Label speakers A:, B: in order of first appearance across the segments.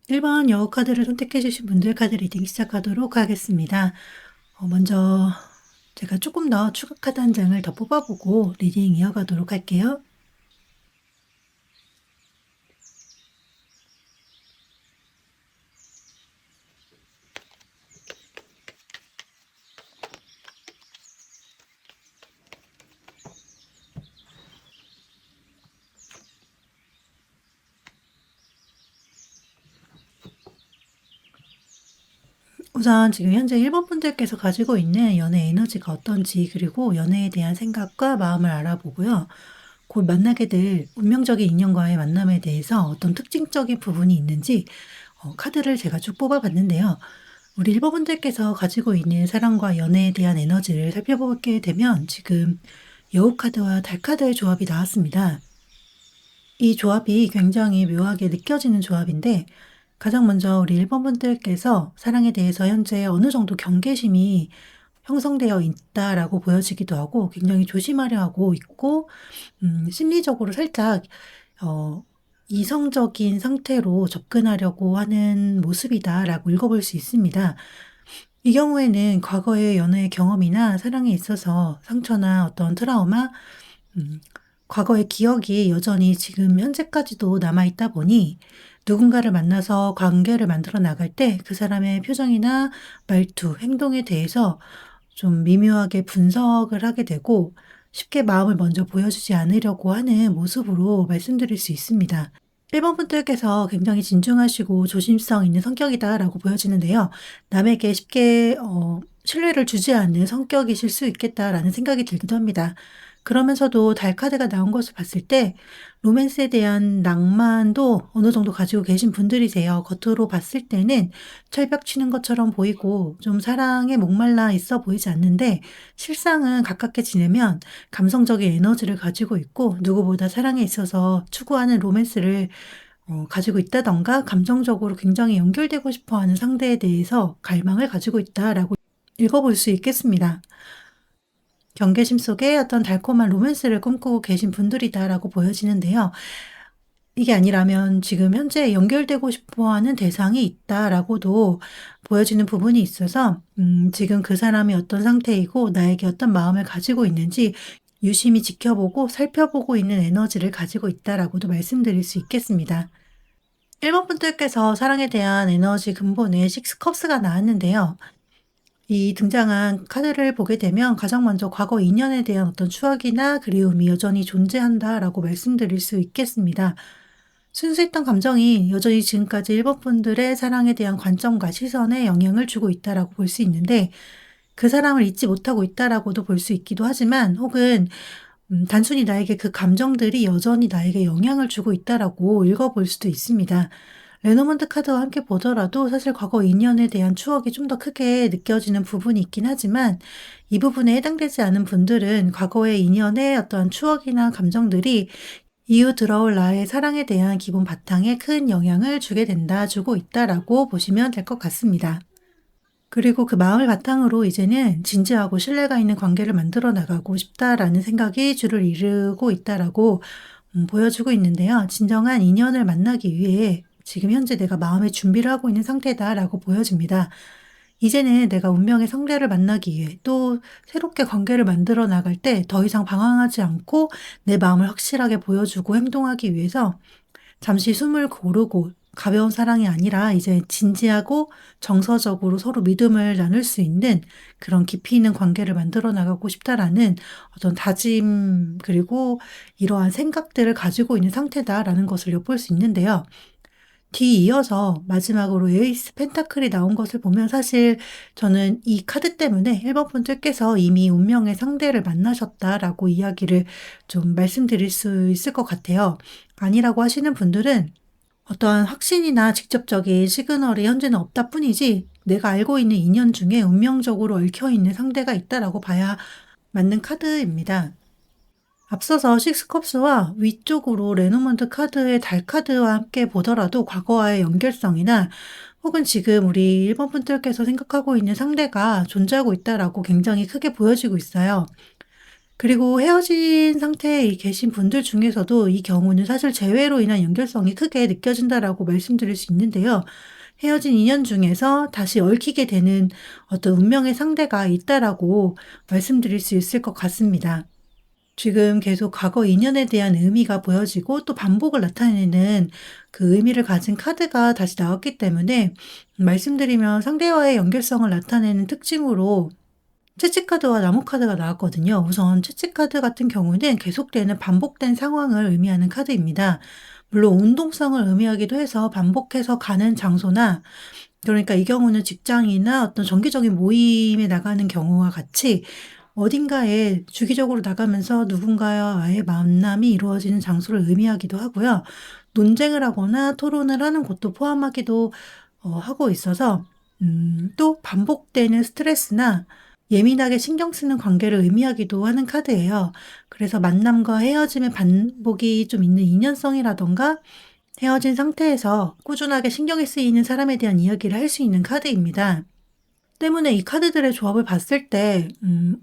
A: 1번 여우 카드를 선택해 주신 분들 카드 리딩 시작하도록 하겠습니다. 먼저 제가 조금 더 추가 카드 한 장을 더 뽑아보고 리딩 이어가도록 할게요. 우선 지금 현재 1번 분들께서 가지고 있는 연애 에너지가 어떤지, 그리고 연애에 대한 생각과 마음을 알아보고요. 곧 만나게 될 운명적인 인연과의 만남에 대해서 어떤 특징적인 부분이 있는지 카드를 제가 쭉 뽑아봤는데요. 우리 1번 분들께서 가지고 있는 사랑과 연애에 대한 에너지를 살펴보게 되면 지금 여우 카드와 달 카드의 조합이 나왔습니다. 이 조합이 굉장히 묘하게 느껴지는 조합인데, 가장 먼저 우리 1번 분들께서 사랑에 대해서 현재 어느 정도 경계심이 형성되어 있다라고 보여지기도 하고, 굉장히 조심하려 하고 있고, 심리적으로 살짝 이성적인 상태로 접근하려고 하는 모습이다라고 읽어볼 수 있습니다. 이 경우에는 과거의 연애 경험이나 사랑에 있어서 상처나 어떤 트라우마, 과거의 기억이 여전히 지금 현재까지도 남아있다 보니 누군가를 만나서 관계를 만들어 나갈 때 그 사람의 표정이나 말투, 행동에 대해서 좀 미묘하게 분석을 하게 되고, 쉽게 마음을 먼저 보여주지 않으려고 하는 모습으로 말씀드릴 수 있습니다. 1번 분들께서 굉장히 진중하시고 조심성 있는 성격이다라고 보여지는데요. 남에게 쉽게 신뢰를 주지 않는 성격이실 수 있겠다라는 생각이 들기도 합니다. 그러면서도 달 카드가 나온 것을 봤을 때 로맨스에 대한 낭만도 어느 정도 가지고 계신 분들이세요. 겉으로 봤을 때는 철벽 치는 것처럼 보이고 좀 사랑에 목말라 있어 보이지 않는데, 실상은 가깝게 지내면 감성적인 에너지를 가지고 있고, 누구보다 사랑에 있어서 추구하는 로맨스를 가지고 있다던가, 감정적으로 굉장히 연결되고 싶어 하는 상대에 대해서 갈망을 가지고 있다라고 읽어볼 수 있겠습니다. 경계심 속에 어떤 달콤한 로맨스를 꿈꾸고 계신 분들이다라고 보여지는데요. 이게 아니라면 지금 현재 연결되고 싶어 하는 대상이 있다라고도 보여지는 부분이 있어서, 지금 그 사람이 어떤 상태이고 나에게 어떤 마음을 가지고 있는지 유심히 지켜보고 살펴보고 있는 에너지를 가지고 있다라고도 말씀드릴 수 있겠습니다. 1번 분들께서 사랑에 대한 에너지 근본에 식스 컵스가 나왔는데요. 이 등장한 카드를 보게 되면 가장 먼저 과거 인연에 대한 어떤 추억이나 그리움이 여전히 존재한다라고 말씀드릴 수 있겠습니다. 순수했던 감정이 여전히 지금까지 1번 분들의 사랑에 대한 관점과 시선에 영향을 주고 있다라고 볼 수 있는데, 그 사람을 잊지 못하고 있다라고도 볼 수 있기도 하지만, 혹은 단순히 나에게 그 감정들이 여전히 나에게 영향을 주고 있다라고 읽어볼 수도 있습니다. 레노먼트 카드와 함께 보더라도 사실 과거 인연에 대한 추억이 좀 더 크게 느껴지는 부분이 있긴 하지만, 이 부분에 해당되지 않은 분들은 과거의 인연의 어떠한 추억이나 감정들이 이후 들어올 나의 사랑에 대한 기본 바탕에 큰 영향을 주고 있다라고 보시면 될 것 같습니다. 그리고 그 마음을 바탕으로 이제는 진지하고 신뢰가 있는 관계를 만들어 나가고 싶다라는 생각이 주를 이루고 있다라고 보여주고 있는데요. 진정한 인연을 만나기 위해 지금 현재 내가 마음의 준비를 하고 있는 상태다라고 보여집니다. 이제는 내가 운명의 상대를 만나기 위해, 또 새롭게 관계를 만들어 나갈 때 더 이상 방황하지 않고 내 마음을 확실하게 보여주고 행동하기 위해서 잠시 숨을 고르고, 가벼운 사랑이 아니라 이제 진지하고 정서적으로 서로 믿음을 나눌 수 있는 그런 깊이 있는 관계를 만들어 나가고 싶다라는 어떤 다짐, 그리고 이러한 생각들을 가지고 있는 상태다라는 것을 엿볼 수 있는데요. 뒤이어서 마지막으로 에이스 펜타클이 나온 것을 보면 사실 저는 이 카드 때문에 1번 분들께서 이미 운명의 상대를 만나셨다라고 이야기를 좀 말씀드릴 수 있을 것 같아요. 아니라고 하시는 분들은 어떠한 확신이나 직접적인 시그널이 현재는 없다 뿐이지, 내가 알고 있는 인연 중에 운명적으로 얽혀 있는 상대가 있다라고 봐야 맞는 카드입니다. 앞서서 식스컵스와 위쪽으로 레노먼트 카드의 달 카드와 함께 보더라도 과거와의 연결성이나, 혹은 지금 우리 1번 분들께서 생각하고 있는 상대가 존재하고 있다라고 굉장히 크게 보여지고 있어요. 그리고 헤어진 상태에 계신 분들 중에서도 이 경우는 사실 재회로 인한 연결성이 크게 느껴진다라고 말씀드릴 수 있는데요. 헤어진 인연 중에서 다시 얽히게 되는 어떤 운명의 상대가 있다라고 말씀드릴 수 있을 것 같습니다. 지금 계속 과거 인연에 대한 의미가 보여지고 또 반복을 나타내는 그 의미를 가진 카드가 다시 나왔기 때문에 말씀드리면 상대와의 연결성을 나타내는 특징으로 채찍카드와 나무카드가 나왔거든요. 우선 채찍카드 같은 경우는 계속되는 반복된 상황을 의미하는 카드입니다. 물론 운동성을 의미하기도 해서 반복해서 가는 장소나, 그러니까 이 경우는 직장이나 어떤 정기적인 모임에 나가는 경우와 같이 어딘가에 주기적으로 나가면서 누군가와의 만남이 이루어지는 장소를 의미하기도 하고요. 논쟁을 하거나 토론을 하는 곳도 포함하기도 하고 있어서 또 반복되는 스트레스나 예민하게 신경 쓰는 관계를 의미하기도 하는 카드예요. 그래서 만남과 헤어짐의 반복이 좀 있는 인연성이라든가 헤어진 상태에서 꾸준하게 신경이 쓰이는 사람에 대한 이야기를 할 수 있는 카드입니다. 때문에 이 카드들의 조합을 봤을 때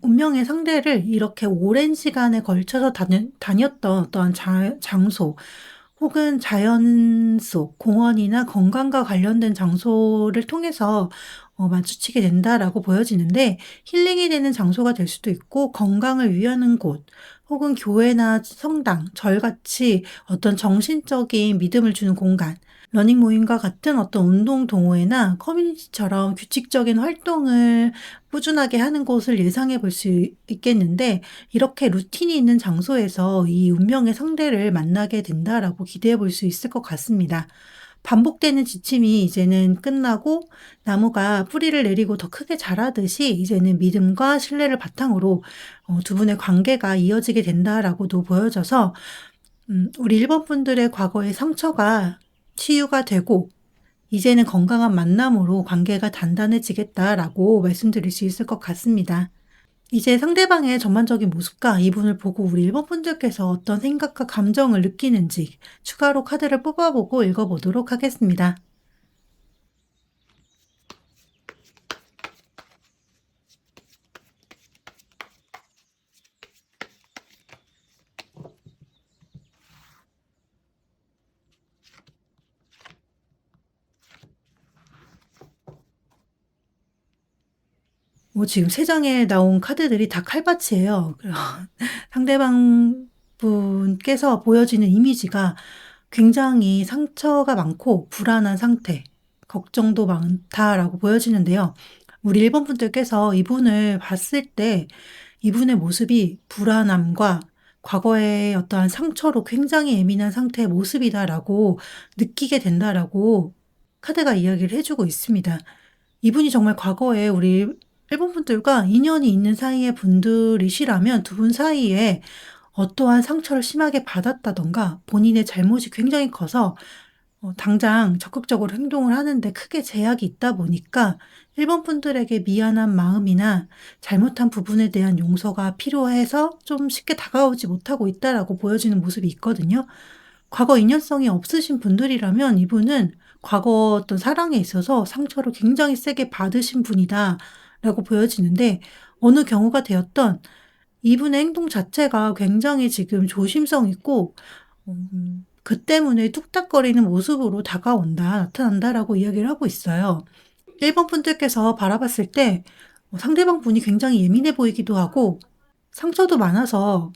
A: 운명의 상대를 이렇게 오랜 시간에 걸쳐서 다녔던 어떠한 장소 혹은 자연 속 공원이나 건강과 관련된 장소를 통해서 마주치게 된다라고 보여지는데, 힐링이 되는 장소가 될 수도 있고 건강을 위하는 곳 혹은 교회나 성당, 절같이 어떤 정신적인 믿음을 주는 공간, 러닝 모임과 같은 어떤 운동 동호회나 커뮤니티처럼 규칙적인 활동을 꾸준하게 하는 곳을 예상해 볼 수 있겠는데, 이렇게 루틴이 있는 장소에서 이 운명의 상대를 만나게 된다라고 기대해 볼 수 있을 것 같습니다. 반복되는 지침이 이제는 끝나고 나무가 뿌리를 내리고 더 크게 자라듯이 이제는 믿음과 신뢰를 바탕으로 두 분의 관계가 이어지게 된다라고도 보여져서 우리 1번 분들의 과거의 상처가 치유가 되고 이제는 건강한 만남으로 관계가 단단해지겠다라고 말씀드릴 수 있을 것 같습니다. 이제 상대방의 전반적인 모습과 이분을 보고 우리 1번 분들께서 어떤 생각과 감정을 느끼는지 추가로 카드를 뽑아보고 읽어보도록 하겠습니다. 지금 3장에 나온 카드들이 다 칼밭이에요. 상대방 분께서 보여지는 이미지가 굉장히 상처가 많고 불안한 상태, 걱정도 많다라고 보여지는데요. 우리 1번 분들께서 이분을 봤을 때 이분의 모습이 불안함과 과거의 어떠한 상처로 굉장히 예민한 상태의 모습이다라고 느끼게 된다라고 카드가 이야기를 해주고 있습니다. 이분이 정말 과거에 우리 일본 분들과 인연이 있는 사이의 분들이시라면 두 분 사이에 어떠한 상처를 심하게 받았다던가 본인의 잘못이 굉장히 커서 당장 적극적으로 행동을 하는데 크게 제약이 있다 보니까 1번 분들에게 미안한 마음이나 잘못한 부분에 대한 용서가 필요해서 좀 쉽게 다가오지 못하고 있다라고 보여지는 모습이 있거든요. 과거 인연성이 없으신 분들이라면 이분은 과거 어떤 사랑에 있어서 상처를 굉장히 세게 받으신 분이다라고 보여지는데, 어느 경우가 되었던 이분의 행동 자체가 굉장히 지금 조심성 있고 그 때문에 뚝딱거리는 모습으로 나타난다라고 이야기를 하고 있어요. 1번 분들께서 바라봤을 때 상대방 분이 굉장히 예민해 보이기도 하고 상처도 많아서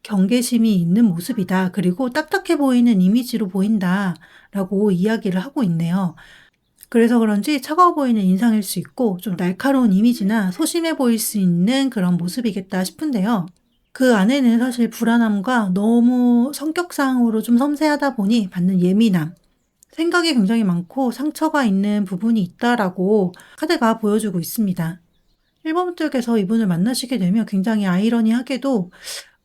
A: 경계심이 있는 모습이다. 그리고 딱딱해 보이는 이미지로 보인다라고 이야기를 하고 있네요. 그래서 그런지 차가워 보이는 인상일 수 있고 좀 날카로운 이미지나 소심해 보일 수 있는 그런 모습이겠다 싶은데요. 그 안에는 사실 불안함과 너무 성격상으로 좀 섬세하다 보니 받는 예민함, 생각이 굉장히 많고 상처가 있는 부분이 있다라고 카드가 보여주고 있습니다. 1번 분들께서 이분을 만나시게 되면 굉장히 아이러니하게도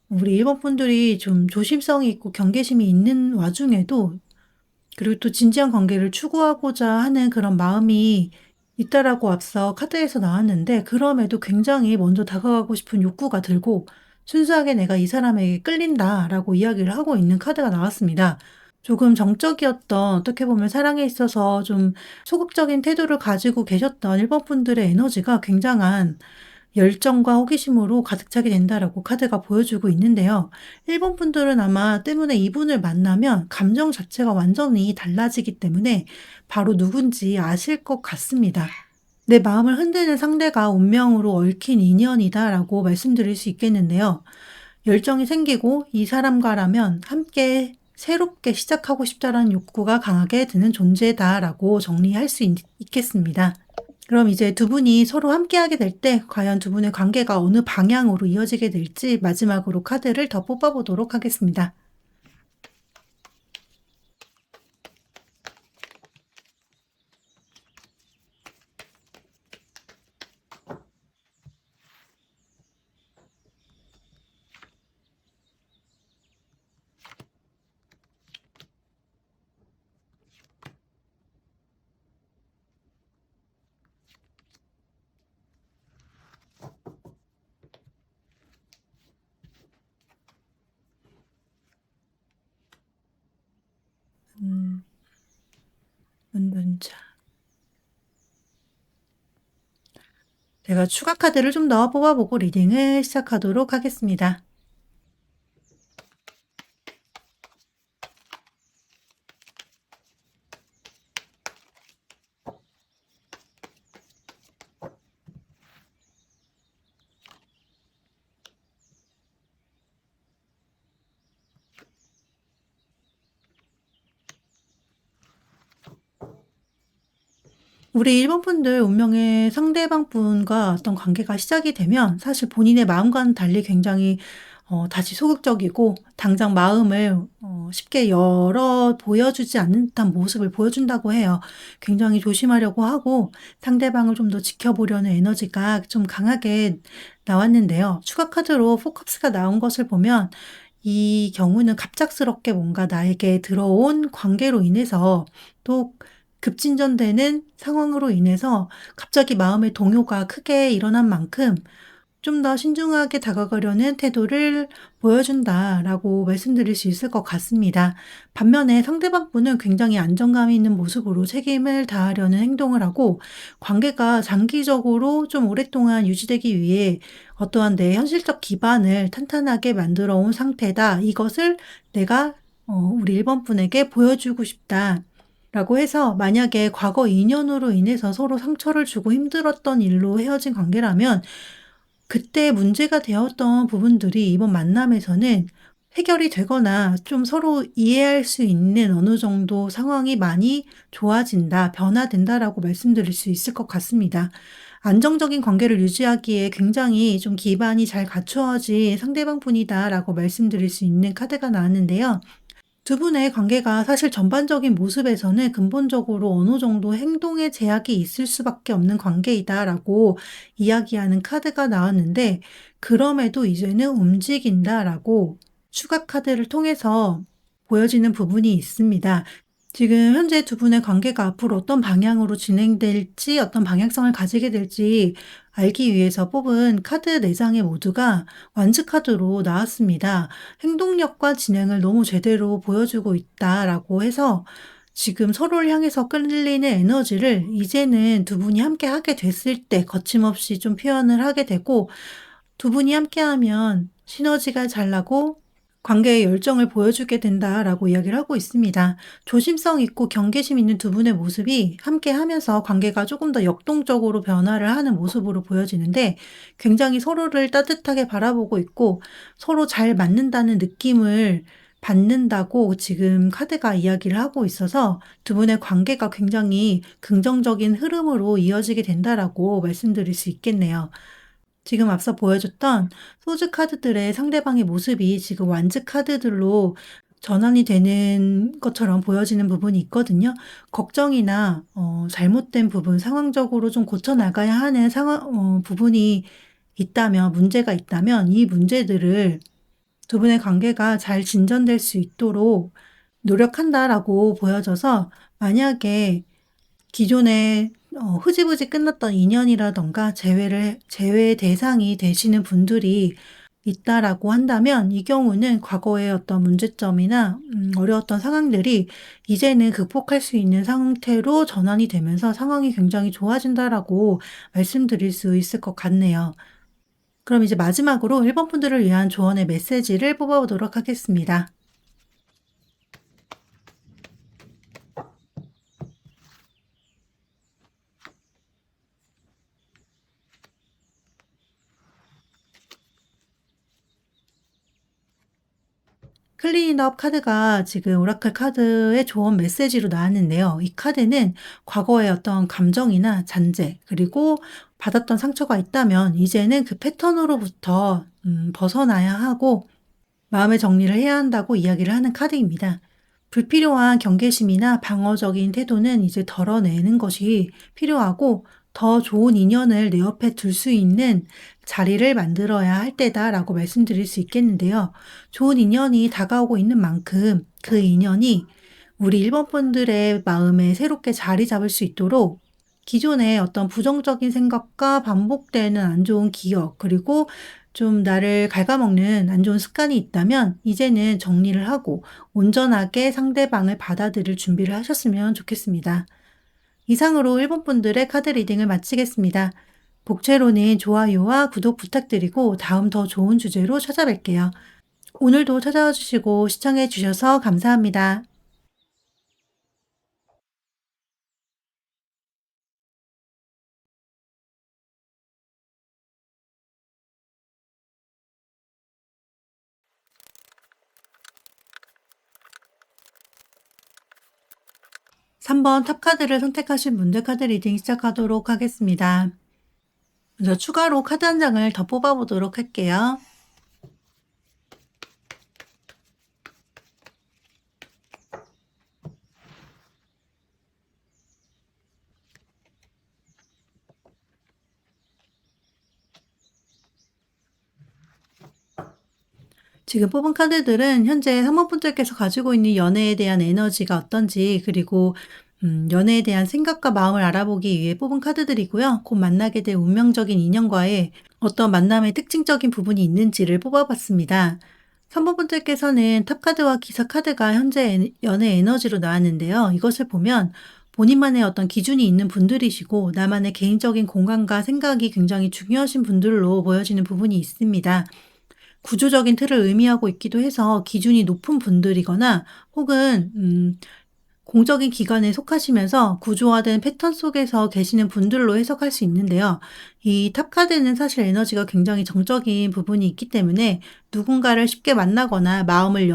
A: 우리 1번 분들이 좀 조심성이 있고 경계심이 있는 와중에도, 그리고 또 진지한 관계를 추구하고자 하는 그런 마음이 있다라고 앞서 카드에서 나왔는데, 그럼에도 굉장히 먼저 다가가고 싶은 욕구가 들고 순수하게 내가 이 사람에게 끌린다라고 이야기를 하고 있는 카드가 나왔습니다. 조금 정적이었던, 어떻게 보면 사랑에 있어서 좀 소극적인 태도를 가지고 계셨던 1번 분들의 에너지가 굉장한 열정과 호기심으로 가득 차게 된다라고 카드가 보여주고 있는데요. 일본 분들은 아마 때문에 이분을 만나면 감정 자체가 완전히 달라지기 때문에 바로 누군지 아실 것 같습니다. 내 마음을 흔드는 상대가 운명으로 얽힌 인연이다라고 말씀드릴 수 있겠는데요. 열정이 생기고 이 사람과라면 함께 새롭게 시작하고 싶다라는 욕구가 강하게 드는 존재다라고 정리할 수 있겠습니다. 그럼 이제 두 분이 서로 함께하게 될 때 과연 두 분의 관계가 어느 방향으로 이어지게 될지 마지막으로 카드를 더 뽑아보도록 하겠습니다. 음, 운둔자. 제가 추가 카드를 좀 더 뽑아보고 리딩을 시작하도록 하겠습니다. 우리 일본 분들 운명의 상대방 분과 어떤 관계가 시작이 되면 사실 본인의 마음과는 달리 굉장히 다시 소극적이고 당장 마음을 쉽게 열어 보여주지 않는 듯한 모습을 보여준다고 해요. 굉장히 조심하려고 하고 상대방을 좀 더 지켜보려는 에너지가 좀 강하게 나왔는데요. 추가 카드로 포커스가 나온 것을 보면 이 경우는 갑작스럽게 뭔가 나에게 들어온 관계로 인해서 또 급진전되는 상황으로 인해서 갑자기 마음의 동요가 크게 일어난 만큼 좀 더 신중하게 다가가려는 태도를 보여준다라고 말씀드릴 수 있을 것 같습니다. 반면에 상대방 분은 굉장히 안정감 있는 모습으로 책임을 다하려는 행동을 하고 관계가 장기적으로 좀 오랫동안 유지되기 위해 어떠한 내 현실적 기반을 탄탄하게 만들어 온 상태다. 이것을 내가 우리 1번 분에게 보여주고 싶다. 라고 해서 만약에 과거 인연으로 인해서 서로 상처를 주고 힘들었던 일로 헤어진 관계라면 그때 문제가 되었던 부분들이 이번 만남에서는 해결이 되거나 좀 서로 이해할 수 있는 어느 정도 상황이 많이 좋아진다, 변화된다라고 말씀드릴 수 있을 것 같습니다. 안정적인 관계를 유지하기에 굉장히 좀 기반이 잘 갖추어진 상대방 분이다라고 말씀드릴 수 있는 카드가 나왔는데요. 두 분의 관계가 사실 전반적인 모습에서는 근본적으로 어느 정도 행동에 제약이 있을 수밖에 없는 관계이다라고 이야기하는 카드가 나왔는데 그럼에도 이제는 움직인다라고 추가 카드를 통해서 보여지는 부분이 있습니다. 지금 현재 두 분의 관계가 앞으로 어떤 방향으로 진행될지 어떤 방향성을 가지게 될지 알기 위해서 뽑은 카드 4장의 모두가 완즈 카드로 나왔습니다. 행동력과 진행을 너무 제대로 보여주고 있다라고 해서 지금 서로를 향해서 끌리는 에너지를 이제는 두 분이 함께 하게 됐을 때 거침없이 좀 표현을 하게 되고 두 분이 함께하면 시너지가 잘 나고 관계의 열정을 보여주게 된다라고 이야기를 하고 있습니다. 조심성 있고 경계심 있는 두 분의 모습이 함께하면서 관계가 조금 더 역동적으로 변화를 하는 모습으로 보여지는데 굉장히 서로를 따뜻하게 바라보고 있고 서로 잘 맞는다는 느낌을 받는다고 지금 카드가 이야기를 하고 있어서 두 분의 관계가 굉장히 긍정적인 흐름으로 이어지게 된다라고 말씀드릴 수 있겠네요. 지금 앞서 보여줬던 소즈 카드들의 상대방의 모습이 지금 완즈 카드들로 전환이 되는 것처럼 보여지는 부분이 있거든요. 걱정이나 잘못된 부분, 상황적으로 좀 고쳐 나가야 하는 부분이 있다면, 문제가 있다면 이 문제들을 두 분의 관계가 잘 진전될 수 있도록 노력한다라고 보여져서 만약에 기존에 흐지부지 끝났던 인연이라든가 재회 대상이 되시는 분들이 있다라고 한다면 이 경우는 과거의 어떤 문제점이나 어려웠던 상황들이 이제는 극복할 수 있는 상태로 전환이 되면서 상황이 굉장히 좋아진다라고 말씀드릴 수 있을 것 같네요. 그럼 이제 마지막으로 1번 분들을 위한 조언의 메시지를 뽑아보도록 하겠습니다. 클린업 카드가 지금 오라클 카드의 조언 메시지로 나왔는데요. 이 카드는 과거의 어떤 감정이나 잔재, 그리고 받았던 상처가 있다면 이제는 그 패턴으로부터 벗어나야 하고 마음의 정리를 해야 한다고 이야기를 하는 카드입니다. 불필요한 경계심이나 방어적인 태도는 이제 덜어내는 것이 필요하고 더 좋은 인연을 내 옆에 둘 수 있는 자리를 만들어야 할 때다라고 말씀드릴 수 있겠는데요. 좋은 인연이 다가오고 있는 만큼 그 인연이 우리 1번 분들의 마음에 새롭게 자리 잡을 수 있도록 기존의 어떤 부정적인 생각과 반복되는 안 좋은 기억, 그리고 좀 나를 갉아먹는 안 좋은 습관이 있다면 이제는 정리를 하고 온전하게 상대방을 받아들일 준비를 하셨으면 좋겠습니다. 이상으로 1번 분들의 카드 리딩을 마치겠습니다. 복채로는 좋아요와 구독 부탁드리고 다음 더 좋은 주제로 찾아뵐게요. 오늘도 찾아와 주시고 시청해 주셔서 감사합니다. 3번 탑 카드를 선택하신 분들 카드 리딩 시작하도록 하겠습니다. 먼저 추가로 카드 한 장을 더 뽑아보도록 할게요. 지금 뽑은 카드들은 현재 사모분들께서 가지고 있는 연애에 대한 에너지가 어떤지, 그리고 연애에 대한 생각과 마음을 알아보기 위해 뽑은 카드들이고요. 곧 만나게 될 운명적인 인연과의 어떤 만남의 특징적인 부분이 있는지를 뽑아봤습니다. 3번분들께서는 탑카드와 기사 카드가 현재 연애 에너지로 나왔는데요. 이것을 보면 본인만의 어떤 기준이 있는 분들이시고 나만의 개인적인 공간과 생각이 굉장히 중요하신 분들로 보여지는 부분이 있습니다. 구조적인 틀을 의미하고 있기도 해서 기준이 높은 분들이거나 혹은 공적인 기관에 속하시면서 구조화된 패턴 속에서 계시는 분들로 해석할 수 있는데요. 이 탑카드는 사실 에너지가 굉장히 정적인 부분이 있기 때문에 누군가를 쉽게 만나거나 마음을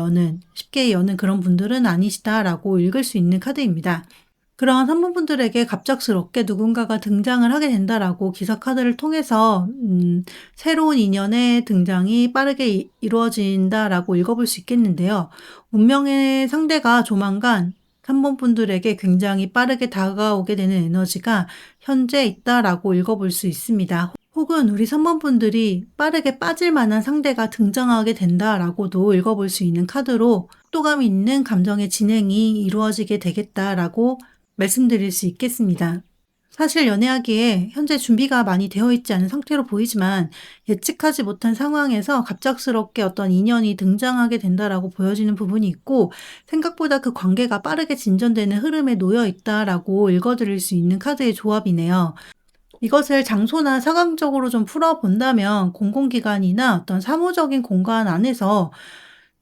A: 쉽게 여는 그런 분들은 아니시다라고 읽을 수 있는 카드입니다. 그런 산모분들에게 갑작스럽게 누군가가 등장을 하게 된다라고 기사 카드를 통해서 새로운 인연의 등장이 빠르게 이루어진다라고 읽어볼 수 있겠는데요. 운명의 상대가 조만간 3번 분들에게 굉장히 빠르게 다가오게 되는 에너지가 현재 있다라고 읽어볼 수 있습니다. 혹은 우리 3번 분들이 빠르게 빠질 만한 상대가 등장하게 된다라고도 읽어볼 수 있는 카드로 속도감 있는 감정의 진행이 이루어지게 되겠다라고 말씀드릴 수 있겠습니다. 사실 연애하기에 현재 준비가 많이 되어 있지 않은 상태로 보이지만 예측하지 못한 상황에서 갑작스럽게 어떤 인연이 등장하게 된다라고 보여지는 부분이 있고 생각보다 그 관계가 빠르게 진전되는 흐름에 놓여 있다라고 읽어드릴 수 있는 카드의 조합이네요. 이것을 장소나 상황적으로 좀 풀어본다면 공공기관이나 어떤 사무적인 공간 안에서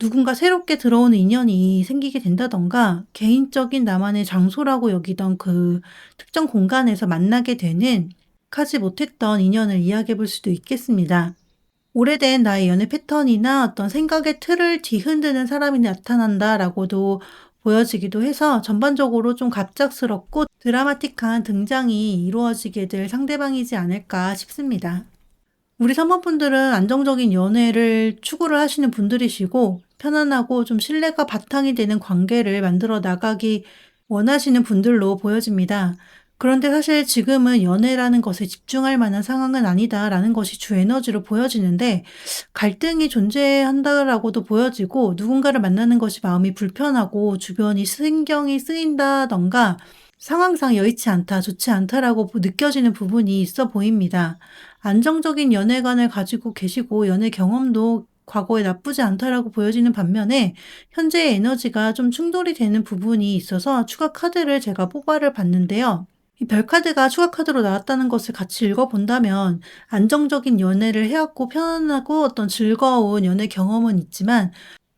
A: 누군가 새롭게 들어오는 인연이 생기게 된다던가 개인적인 나만의 장소라고 여기던 그 특정 공간에서 만나게 되는 하지 못했던 인연을 이야기해 볼 수도 있겠습니다. 오래된 나의 연애 패턴이나 어떤 생각의 틀을 뒤흔드는 사람이 나타난다라고도 보여지기도 해서 전반적으로 좀 갑작스럽고 드라마틱한 등장이 이루어지게 될 상대방이지 않을까 싶습니다. 우리 사모분들은 안정적인 연애를 추구를 하시는 분들이시고 편안하고 좀 신뢰가 바탕이 되는 관계를 만들어 나가기 원하시는 분들로 보여집니다. 그런데 사실 지금은 연애라는 것에 집중할 만한 상황은 아니다라는 것이 주 에너지로 보여지는데 갈등이 존재한다라고도 보여지고 누군가를 만나는 것이 마음이 불편하고 주변이 신경이 쓰인다던가 상황상 여의치 않다, 좋지 않다라고 느껴지는 부분이 있어 보입니다. 안정적인 연애관을 가지고 계시고 연애 경험도 과거에 나쁘지 않다라고 보여지는 반면에 현재의 에너지가 좀 충돌이 되는 부분이 있어서 추가 카드를 제가 뽑아를 봤는데요. 이 별 카드가 추가 카드로 나왔다는 것을 같이 읽어본다면 안정적인 연애를 해왔고 편안하고 어떤 즐거운 연애 경험은 있지만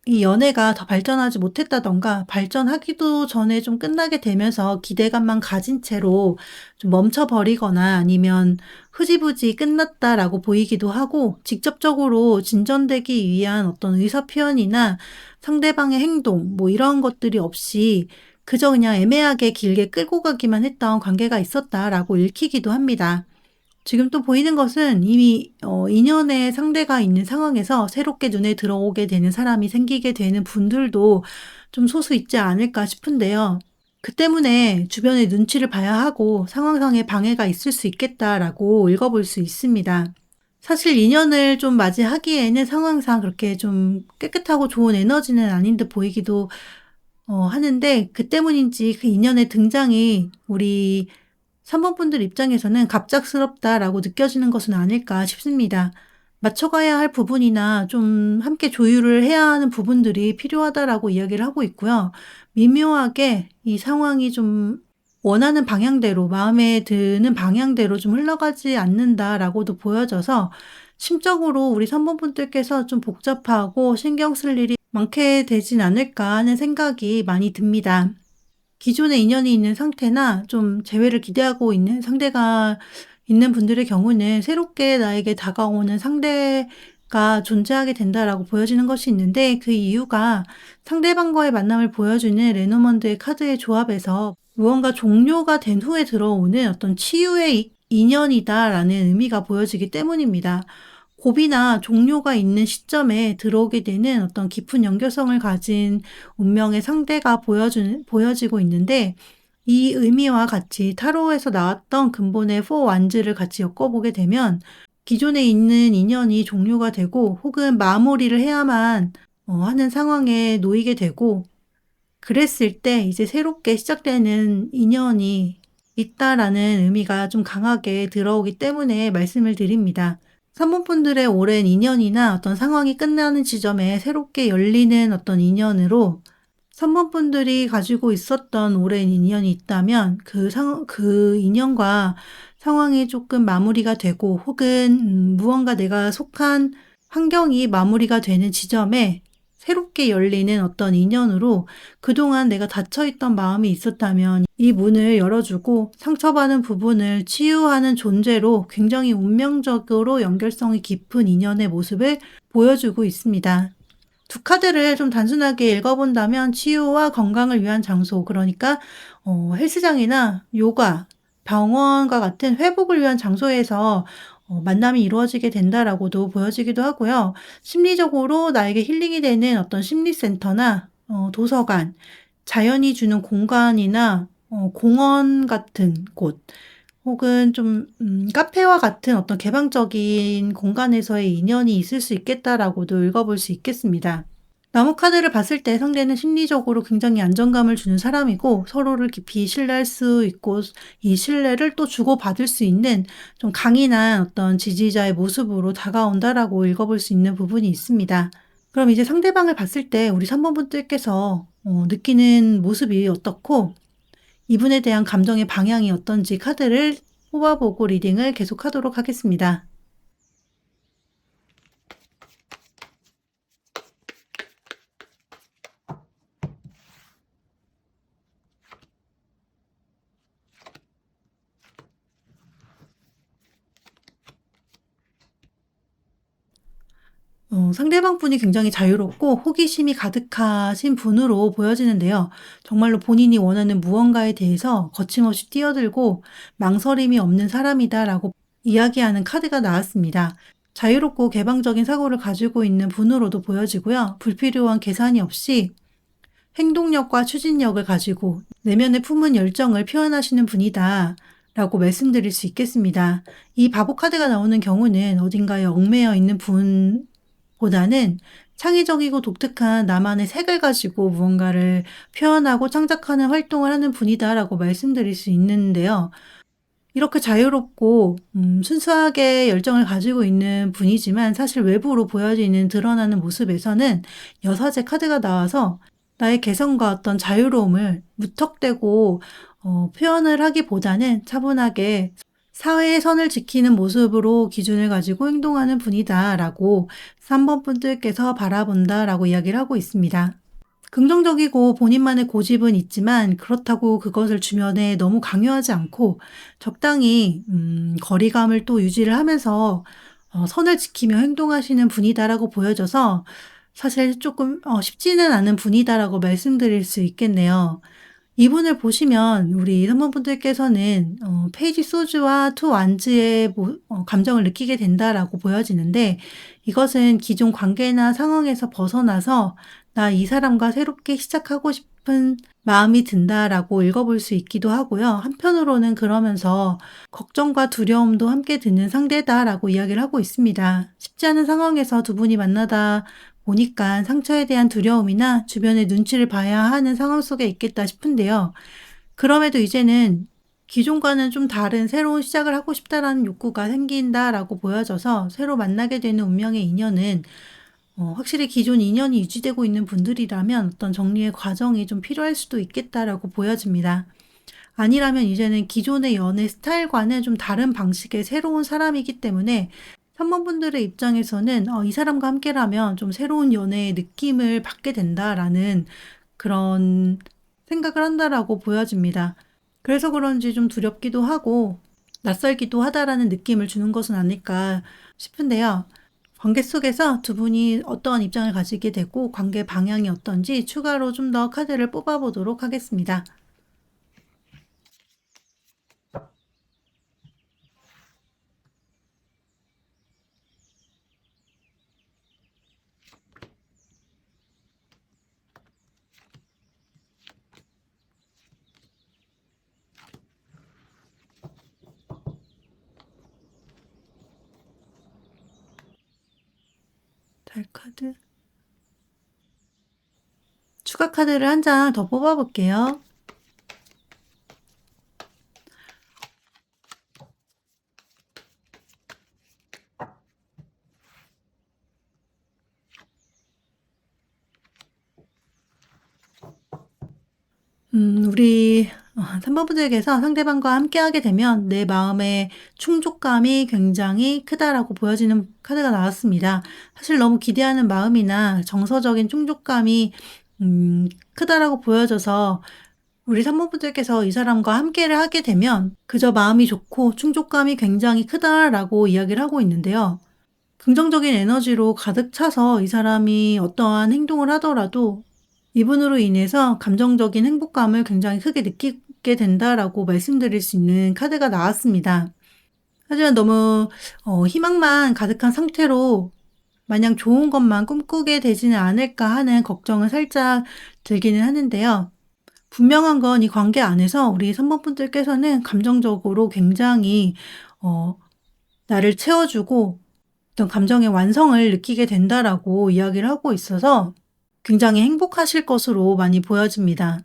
A: 이 연애가 더 발전하지 못했다든가 발전하기도 전에 좀 끝나게 되면서 기대감만 가진 채로 좀 멈춰버리거나 아니면 흐지부지 끝났다라고 보이기도 하고 직접적으로 진전되기 위한 어떤 의사 표현이나 상대방의 행동 뭐 이런 것들이 없이 그저 그냥 애매하게 길게 끌고 가기만 했던 관계가 있었다라고 읽히기도 합니다. 지금 또 보이는 것은 이미 인연의 상대가 있는 상황에서 새롭게 눈에 들어오게 되는 사람이 생기게 되는 분들도 좀 소수 있지 않을까 싶은데요. 그 때문에 주변의 눈치를 봐야 하고 상황상의 방해가 있을 수 있겠다라고 읽어볼 수 있습니다. 사실 인연을 좀 맞이하기에는 상황상 그렇게 좀 깨끗하고 좋은 에너지는 아닌 듯 보이기도 하는데 그 때문인지 그 인연의 등장이 우리 3번 분들 입장에서는 '갑작스럽다.'라고 느껴지는 것은 아닐까 싶습니다. 맞춰가야 할 부분이나 좀 함께 조율을 해야 하는 부분들이 필요하다라고 이야기를 하고 있고요. 미묘하게 이 상황이 좀 원하는 방향대로 마음에 드는 방향대로 좀 흘러가지 않는다라고도 보여져서 심적으로 우리 3번 분들께서 좀 복잡하고 신경 쓸 일이 많게 되진 않을까 하는 생각이 많이 듭니다. 기존에 인연이 있는 상태나 좀 재회를 기대하고 있는 상대가 있는 분들의 경우는 새롭게 나에게 다가오는 상대가 존재하게 된다라고 보여지는 것이 있는데 그 이유가 상대방과의 만남을 보여주는 레노먼드의 카드의 조합에서 무언가 종료가 된 후에 들어오는 어떤 치유의 인연이다라는 의미가 보여지기 때문입니다. 고비나 종료가 있는 시점에 들어오게 되는 어떤 깊은 연결성을 가진 운명의 상대가 보여지고 있는데 이 의미와 같이 타로에서 나왔던 근본의 4 완즈를 같이 엮어보게 되면 기존에 있는 인연이 종료가 되고 혹은 마무리를 해야만 하는 상황에 놓이게 되고 그랬을 때 이제 새롭게 시작되는 인연이 있다라는 의미가 좀 강하게 들어오기 때문에 말씀을 드립니다. 3번 분들의 오랜 인연이나 어떤 상황이 끝나는 지점에 새롭게 열리는 어떤 인연으로 3번 분들이 가지고 있었던 오랜 인연이 있다면 그 인연과 상황이 조금 마무리가 되고 혹은 무언가 내가 속한 환경이 마무리가 되는 지점에 새롭게 열리는 어떤 인연으로 그동안 내가 닫혀있던 마음이 있었다면 이 문을 열어주고 상처받은 부분을 치유하는 존재로 굉장히 운명적으로 연결성이 깊은 인연의 모습을 보여주고 있습니다. 두 카드를 좀 단순하게 읽어본다면 치유와 건강을 위한 장소, 그러니까 헬스장이나 요가, 병원과 같은 회복을 위한 장소에서 만남이 이루어지게 된다라고도 보여지기도 하고요. 심리적으로 나에게 힐링이 되는 어떤 심리센터나 도서관, 자연이 주는 공간이나 공원 같은 곳, 혹은 좀 카페와 같은 어떤 개방적인 공간에서의 인연이 있을 수 있겠다라고도 읽어볼 수 있겠습니다. 나무 카드를 봤을 때 상대는 심리적으로 굉장히 안정감을 주는 사람이고 서로를 깊이 신뢰할 수 있고 이 신뢰를 또 주고받을 수 있는 좀 강인한 어떤 지지자의 모습으로 다가온다라고 읽어볼 수 있는 부분이 있습니다. 그럼 이제 상대방을 봤을 때 우리 3번 분들께서 느끼는 모습이 어떻고 이분에 대한 감정의 방향이 어떤지 카드를 뽑아보고 리딩을 계속하도록 하겠습니다. 상대방 분이 굉장히 자유롭고 호기심이 가득하신 분으로 보여지는데요. 정말로 본인이 원하는 무언가에 대해서 거침없이 뛰어들고 망설임이 없는 사람이다라고 이야기하는 카드가 나왔습니다. 자유롭고 개방적인 사고를 가지고 있는 분으로도 보여지고요. 불필요한 계산이 없이 행동력과 추진력을 가지고 내면에 품은 열정을 표현하시는 분이다 라고 말씀드릴 수 있겠습니다. 이 바보 카드가 나오는 경우는 어딘가에 얽매여 있는 분보다는 창의적이고 독특한 나만의 색을 가지고 무언가를 표현하고 창작하는 활동을 하는 분이다라고 말씀드릴 수 있는데요. 이렇게 자유롭고 순수하게 열정을 가지고 있는 분이지만 사실 외부로 보여지는 드러나는 모습에서는 여사제 카드가 나와서 나의 개성과 어떤 자유로움을 무턱대고 표현을 하기보다는 차분하게 사회의 선을 지키는 모습으로 기준을 가지고 행동하는 분이다라고 3번 분들께서 바라본다라고 이야기를 하고 있습니다. 긍정적이고 본인만의 고집은 있지만 그렇다고 그것을 주변에 너무 강요하지 않고 적당히 거리감을 또 유지를 하면서 선을 지키며 행동하시는 분이다라고 보여져서 사실 조금 쉽지는 않은 분이다라고 말씀드릴 수 있겠네요. 이분을 보시면 우리 선생분들께서는 페이지 소주와 투 완즈의 감정을 느끼게 된다라고 보여지는데 이것은 기존 관계나 상황에서 벗어나서 나 이 사람과 새롭게 시작하고 싶은 마음이 든다라고 읽어볼 수 있기도 하고요. 한편으로는 그러면서 걱정과 두려움도 함께 드는 상대다라고 이야기를 하고 있습니다. 쉽지 않은 상황에서 두 분이 만나다 보니까 상처에 대한 두려움이나 주변의 눈치를 봐야 하는 상황 속에 있겠다 싶은데요. 그럼에도 이제는 기존과는 좀 다른 새로운 시작을 하고 싶다라는 욕구가 생긴다라고 보여져서 새로 만나게 되는 운명의 인연은 확실히 기존 인연이 유지되고 있는 분들이라면 어떤 정리의 과정이 좀 필요할 수도 있겠다라고 보여집니다. 아니라면 이제는 기존의 연애 스타일과는 좀 다른 방식의 새로운 사람이기 때문에 3번 분들의 입장에서는 이 사람과 함께라면 좀 새로운 연애의 느낌을 받게 된다라는 그런 생각을 한다라고 보여집니다. 그래서 그런지 좀 두렵기도 하고 낯설기도 하다라는 느낌을 주는 것은 아닐까 싶은데요. 관계 속에서 두 분이 어떠한 입장을 가지게 되고 관계 방향이 어떤지 추가로 좀 더 카드를 뽑아보도록 하겠습니다. 달 카드. 추가 카드를 한 장 더 뽑아볼게요. 우리 3번 분들께서 상대방과 함께하게 되면 내 마음의 충족감이 굉장히 크다라고 보여지는 카드가 나왔습니다. 사실 너무 기대하는 마음이나 정서적인 충족감이 크다라고 보여져서 우리 3번 분들께서 이 사람과 함께를 하게 되면 그저 마음이 좋고 충족감이 굉장히 크다라고 이야기를 하고 있는데요. 긍정적인 에너지로 가득 차서 이 사람이 어떠한 행동을 하더라도 이분으로 인해서 감정적인 행복감을 굉장히 크게 느끼게 된다라고 말씀드릴 수 있는 카드가 나왔습니다. 하지만 너무 희망만 가득한 상태로 마냥 좋은 것만 꿈꾸게 되지는 않을까 하는 걱정을 살짝 들기는 하는데요. 분명한 건 이 관계 안에서 우리 선배분들께서는 감정적으로 굉장히 나를 채워주고 어떤 감정의 완성을 느끼게 된다라고 이야기를 하고 있어서 굉장히 행복하실 것으로 많이 보여집니다.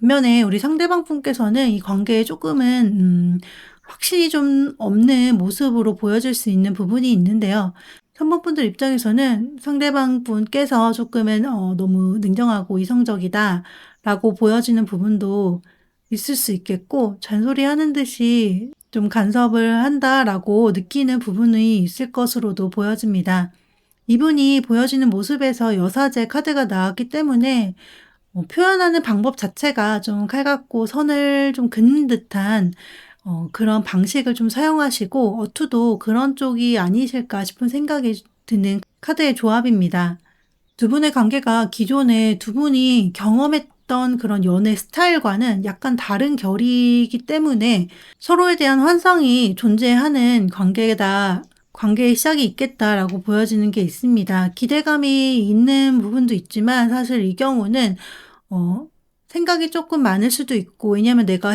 A: 반면에 우리 상대방 분께서는 이 관계에 조금은 확신이 좀 없는 모습으로 보여질 수 있는 부분이 있는데요. 3번 분들 입장에서는 상대방 분께서 조금은 너무 냉정하고 이성적이다라고 보여지는 부분도 있을 수 있겠고 잔소리하는 듯이 좀 간섭을 한다라고 느끼는 부분이 있을 것으로도 보여집니다. 이분이 보여지는 모습에서 여사제 카드가 나왔기 때문에 표현하는 방법 자체가 좀 칼 같고 선을 좀 긋는 듯한 그런 방식을 좀 사용하시고 어투도 그런 쪽이 아니실까 싶은 생각이 드는 카드의 조합입니다. 두 분의 관계가 기존에 두 분이 경험했던 그런 연애 스타일과는 약간 다른 결이기 때문에 서로에 대한 환상이 존재하는 관계의 시작이 있겠다라고 보여지는 게 있습니다. 기대감이 있는 부분도 있지만 사실 이 경우는 생각이 조금 많을 수도 있고 왜냐하면 내가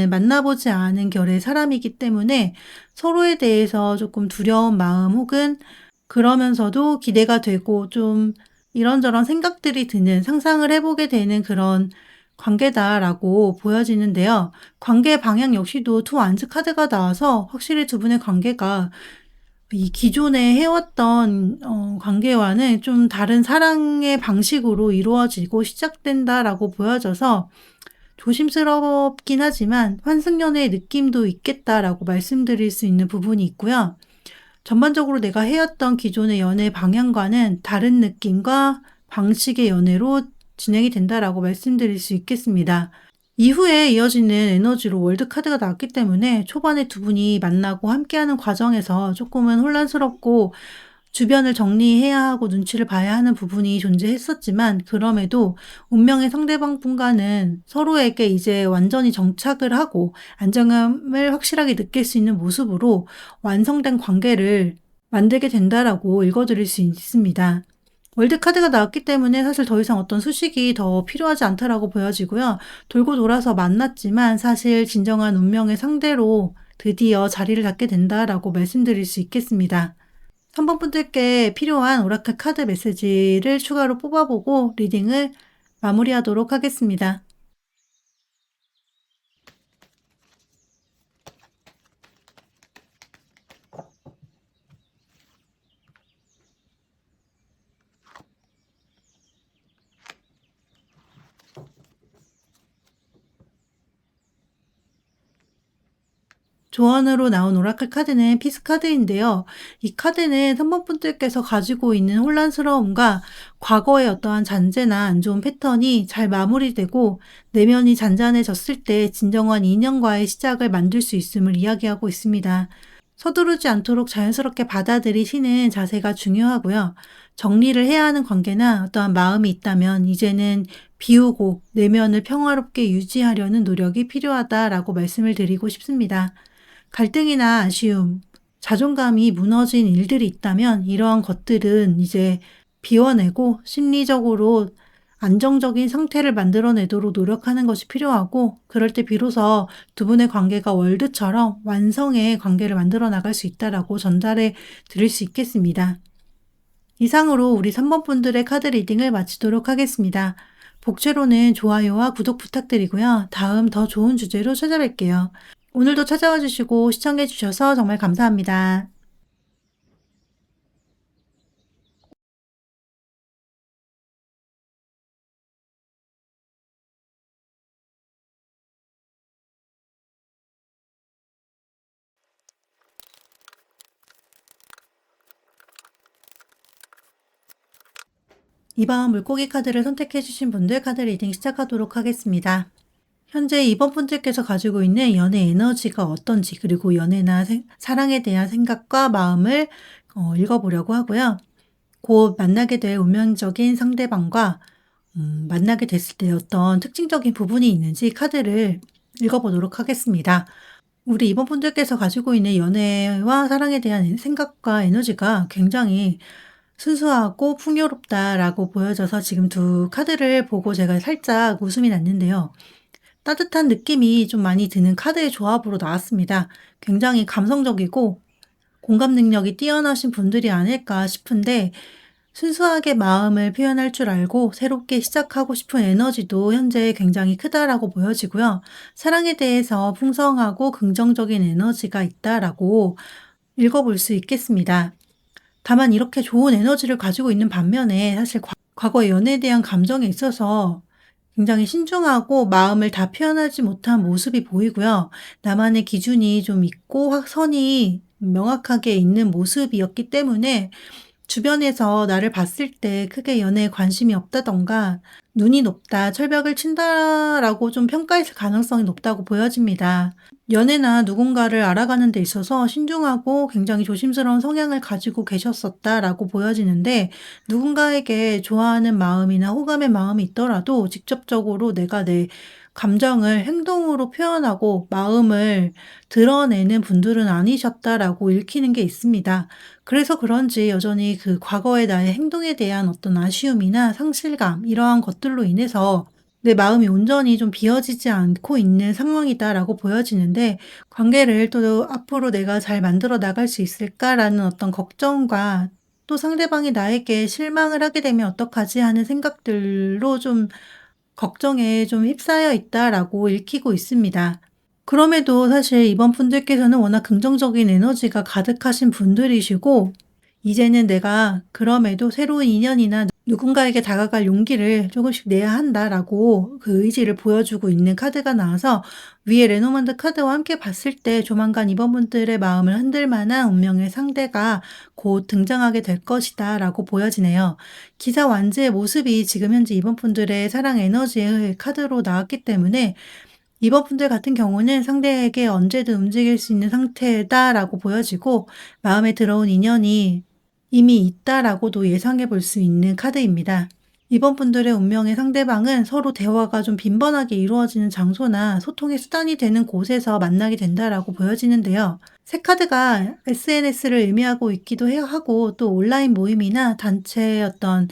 A: 만나보지 않은 결의 사람이기 때문에 서로에 대해서 조금 두려운 마음 혹은 그러면서도 기대가 되고 좀 이런저런 생각들이 드는 상상을 해보게 되는 그런 관계다라고 보여지는데요. 관계 방향 역시도 투 완즈 카드가 나와서 확실히 두 분의 관계가 이 기존에 해왔던 관계와는 좀 다른 사랑의 방식으로 이루어지고 시작된다라고 보여져서 조심스럽긴 하지만 환승연애의 느낌도 있겠다라고 말씀드릴 수 있는 부분이 있고요. 전반적으로 내가 해왔던 기존의 연애 방향과는 다른 느낌과 방식의 연애로 진행이 된다라고 말씀드릴 수 있겠습니다. 이후에 이어지는 에너지로 월드카드가 나왔기 때문에 초반에 두 분이 만나고 함께하는 과정에서 조금은 혼란스럽고 주변을 정리해야 하고 눈치를 봐야 하는 부분이 존재했었지만, 그럼에도 운명의 상대방분과는 서로에게 이제 완전히 정착을 하고 안정감을 확실하게 느낄 수 있는 모습으로 완성된 관계를 만들게 된다라고 읽어드릴 수 있습니다. 월드카드가 나왔기 때문에 사실 더 이상 어떤 수식이 더 필요하지 않다라고 보여지고요. 돌고 돌아서 만났지만 사실 진정한 운명의 상대로 드디어 자리를 잡게 된다라고 말씀드릴 수 있겠습니다. 3번 분들께 필요한 오라클 카드 메시지를 추가로 뽑아보고 리딩을 마무리하도록 하겠습니다. 조언으로 나온 오라클 카드는 피스 카드인데요. 이 카드는 3번 분들께서 가지고 있는 혼란스러움과 과거의 어떠한 잔재나 안 좋은 패턴이 잘 마무리되고 내면이 잔잔해졌을 때 진정한 인연과의 시작을 만들 수 있음을 이야기하고 있습니다. 서두르지 않도록 자연스럽게 받아들이시는 자세가 중요하고요. 정리를 해야 하는 관계나 어떠한 마음이 있다면 이제는 비우고 내면을 평화롭게 유지하려는 노력이 필요하다라고 말씀을 드리고 싶습니다. 갈등이나 아쉬움, 자존감이 무너진 일들이 있다면 이러한 것들은 이제 비워내고 심리적으로 안정적인 상태를 만들어내도록 노력하는 것이 필요하고, 그럴 때 비로소 두 분의 관계가 월드처럼 완성의 관계를 만들어 나갈 수 있다라고 전달해 드릴 수 있겠습니다. 이상으로 우리 3번 분들의 카드 리딩을 마치도록 하겠습니다. 복채로는 좋아요와 구독 부탁드리고요. 다음 더 좋은 주제로 찾아뵐게요. 오늘도 찾아와 주시고 시청해 주셔서 정말 감사합니다. 이번 물고기 카드를 선택해 주신 분들 카드 리딩 시작하도록 하겠습니다. 현재 이번 분들께서 가지고 있는 연애 에너지가 어떤지, 그리고 연애나 사랑에 대한 생각과 마음을 읽어보려고 하고요. 곧 만나게 될 운명적인 상대방과 만나게 됐을 때 어떤 특징적인 부분이 있는지 카드를 읽어보도록 하겠습니다. 우리 이번 분들께서 가지고 있는 연애와 사랑에 대한 생각과 에너지가 굉장히 순수하고 풍요롭다라고 보여져서 지금 두 카드를 보고 제가 살짝 웃음이 났는데요. 따뜻한 느낌이 좀 많이 드는 카드의 조합으로 나왔습니다. 굉장히 감성적이고 공감 능력이 뛰어나신 분들이 아닐까 싶은데, 순수하게 마음을 표현할 줄 알고 새롭게 시작하고 싶은 에너지도 현재 굉장히 크다라고 보여지고요. 사랑에 대해서 풍성하고 긍정적인 에너지가 있다라고 읽어볼 수 있겠습니다. 다만 이렇게 좋은 에너지를 가지고 있는 반면에 사실 과거 연애에 대한 감정에 있어서 굉장히 신중하고 마음을 다 표현하지 못한 모습이 보이고요. 나만의 기준이 좀 있고 선이 명확하게 있는 모습이었기 때문에 주변에서 나를 봤을 때 크게 연애에 관심이 없다던가 눈이 높다, 철벽을 친다라고 좀 평가했을 가능성이 높다고 보여집니다. 연애나 누군가를 알아가는 데 있어서 신중하고 굉장히 조심스러운 성향을 가지고 계셨었다라고 보여지는데, 누군가에게 좋아하는 마음이나 호감의 마음이 있더라도 직접적으로 내가 내 감정을 행동으로 표현하고 마음을 드러내는 분들은 아니셨다라고 읽히는 게 있습니다. 그래서 그런지 여전히 그 과거의 나의 행동에 대한 어떤 아쉬움이나 상실감, 이러한 것들로 인해서 내 마음이 온전히 좀 비어지지 않고 있는 상황이다라고 보여지는데, 관계를 또 앞으로 내가 잘 만들어 나갈 수 있을까라는 어떤 걱정과 또 상대방이 나에게 실망을 하게 되면 어떡하지 하는 생각들로 좀 걱정에 좀 휩싸여 있다라고 읽히고 있습니다. 그럼에도 사실 이번 분들께서는 워낙 긍정적인 에너지가 가득하신 분들이시고, 이제는 내가 그럼에도 새로운 인연이나 누군가에게 다가갈 용기를 조금씩 내야 한다라고 그 의지를 보여주고 있는 카드가 나와서 위에 레노먼드 카드와 함께 봤을 때 조만간 이번 분들의 마음을 흔들 만한 운명의 상대가 곧 등장하게 될 것이다라고 보여지네요. 기사 완즈의 모습이 지금 현재 이번 분들의 사랑 에너지의 카드로 나왔기 때문에 이번 분들 같은 경우는 상대에게 언제든 움직일 수 있는 상태다라고 보여지고 마음에 들어온 인연이 이미 있다라고도 예상해 볼 수 있는 카드입니다. 이번 분들의 운명의 상대방은 서로 대화가 좀 빈번하게 이루어지는 장소나 소통의 수단이 되는 곳에서 만나게 된다라고 보여지는데요. 새 카드가 SNS를 의미하고 있기도 하고 또 온라인 모임이나 단체의 어떤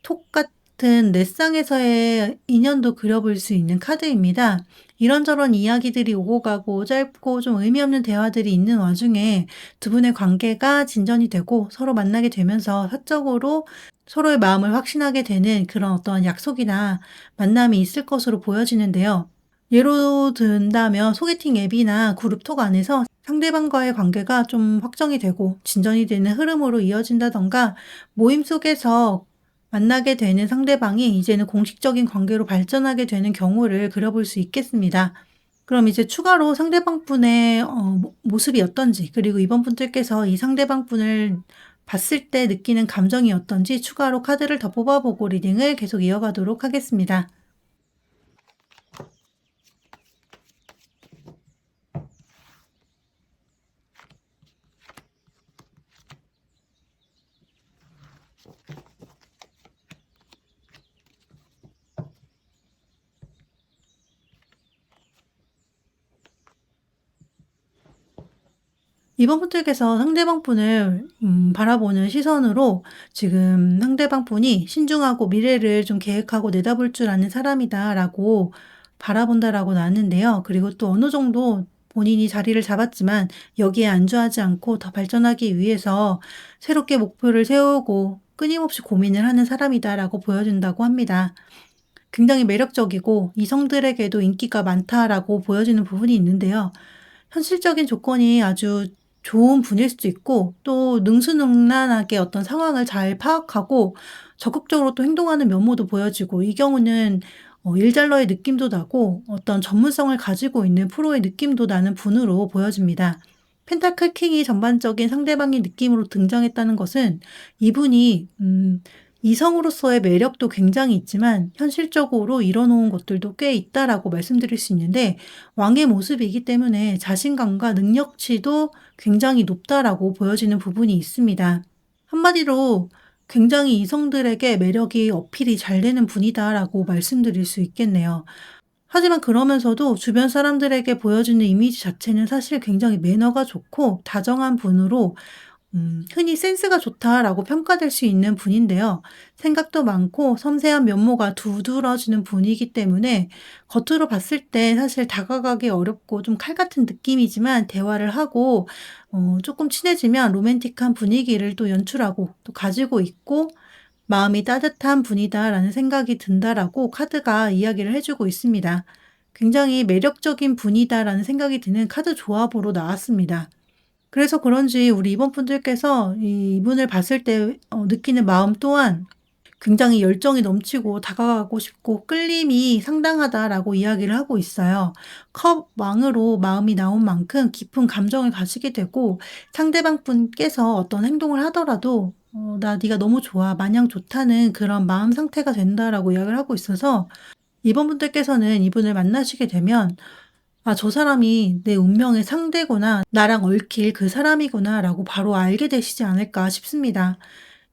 A: 톡 같은 넷상에서의 인연도 그려볼 수 있는 카드입니다. 이런저런 이야기들이 오고 가고 짧고 좀 의미 없는 대화들이 있는 와중에 두 분의 관계가 진전이 되고 서로 만나게 되면서 사적으로 서로의 마음을 확신하게 되는 그런 어떤 약속이나 만남이 있을 것으로 보여지는데요. 예로 든다면 소개팅 앱이나 그룹 톡 안에서 상대방과의 관계가 좀 확정이 되고 진전이 되는 흐름으로 이어진다던가 모임 속에서 만나게 되는 상대방이 이제는 공식적인 관계로 발전하게 되는 경우를 그려볼 수 있겠습니다. 그럼 이제 추가로 상대방 분의 모습이 어떤지 그리고 이번 분들께서 이 상대방 분을 봤을 때 느끼는 감정이 어떤지 추가로 카드를 더 뽑아보고 리딩을 계속 이어가도록 하겠습니다. 이번 분들께서 상대방 분을 바라보는 시선으로 지금 상대방 분이 '신중하고 미래를 좀 계획하고 내다볼 줄 아는 사람이다.'라고 바라본다라고 나왔는데요. 그리고 또 어느 정도 본인이 자리를 잡았지만 여기에 안주하지 않고 더 발전하기 위해서 새롭게 목표를 세우고 끊임없이 고민을 하는 사람이다라고 보여준다고 합니다. 굉장히 매력적이고 이성들에게도 인기가 많다라고 보여지는 부분이 있는데요. 현실적인 조건이 아주 좋은 분일 수도 있고 또 능수능란하게 어떤 상황을 잘 파악하고 적극적으로 또 행동하는 면모도 보여지고 이 경우는 일잘러의 느낌도 나고 어떤 전문성을 가지고 있는 프로의 느낌도 나는 분으로 보여집니다. 펜타클 킹이 전반적인 상대방의 느낌으로 등장했다는 것은 이분이 이성으로서의 매력도 굉장히 있지만 현실적으로 이뤄놓은 것들도 꽤 있다라고 말씀드릴 수 있는데 왕의 모습이기 때문에 자신감과 능력치도 굉장히 높다라고 보여지는 부분이 있습니다. 한마디로 굉장히 이성들에게 매력이 어필이 잘 되는 분이다라고 말씀드릴 수 있겠네요. 하지만 그러면서도 주변 사람들에게 보여주는 이미지 자체는 사실 굉장히 매너가 좋고 다정한 분으로 흔히 "센스가 좋다."라고 평가될 수 있는 분인데요. 생각도 많고 섬세한 면모가 두드러지는 분이기 때문에 겉으로 봤을 때 사실 다가가기 어렵고 좀 칼 같은 느낌이지만 대화를 하고 쪼끔 친해지면 로맨틱한 분위기를 또 연출하고 또 가지고 있고 '마음이 따뜻한 분이다.'라는 생각이 든다라고 카드가 이야기를 해 주고 있습니다. 굉장히 '매력적인 분이다.'라는 생각이 드는 카드 조합으로 나왔습니다. 그래서 그런지 우리 이번 분들께서 이분을 봤을 때 느끼는 마음 또한 굉장히 열정이 넘치고 다가가고 싶고 끌림이 상당하다라고 이야기를 하고 있어요. 컵 왕으로 마음이 나온 만큼 깊은 감정을 가지게 되고 상대방 분께서 어떤 행동을 하더라도 "나 네가 너무 좋아. 마냥 좋다."는 그런 마음 상태가 된다라고 이야기를 하고 있어서 이번 분들께서는 이분을 만나시게 되면 '아 저 사람이 내 운명의 상대구나. 나랑 얽힐 그 사람이구나.'라고 바로 알게 되시지 않을까 싶습니다.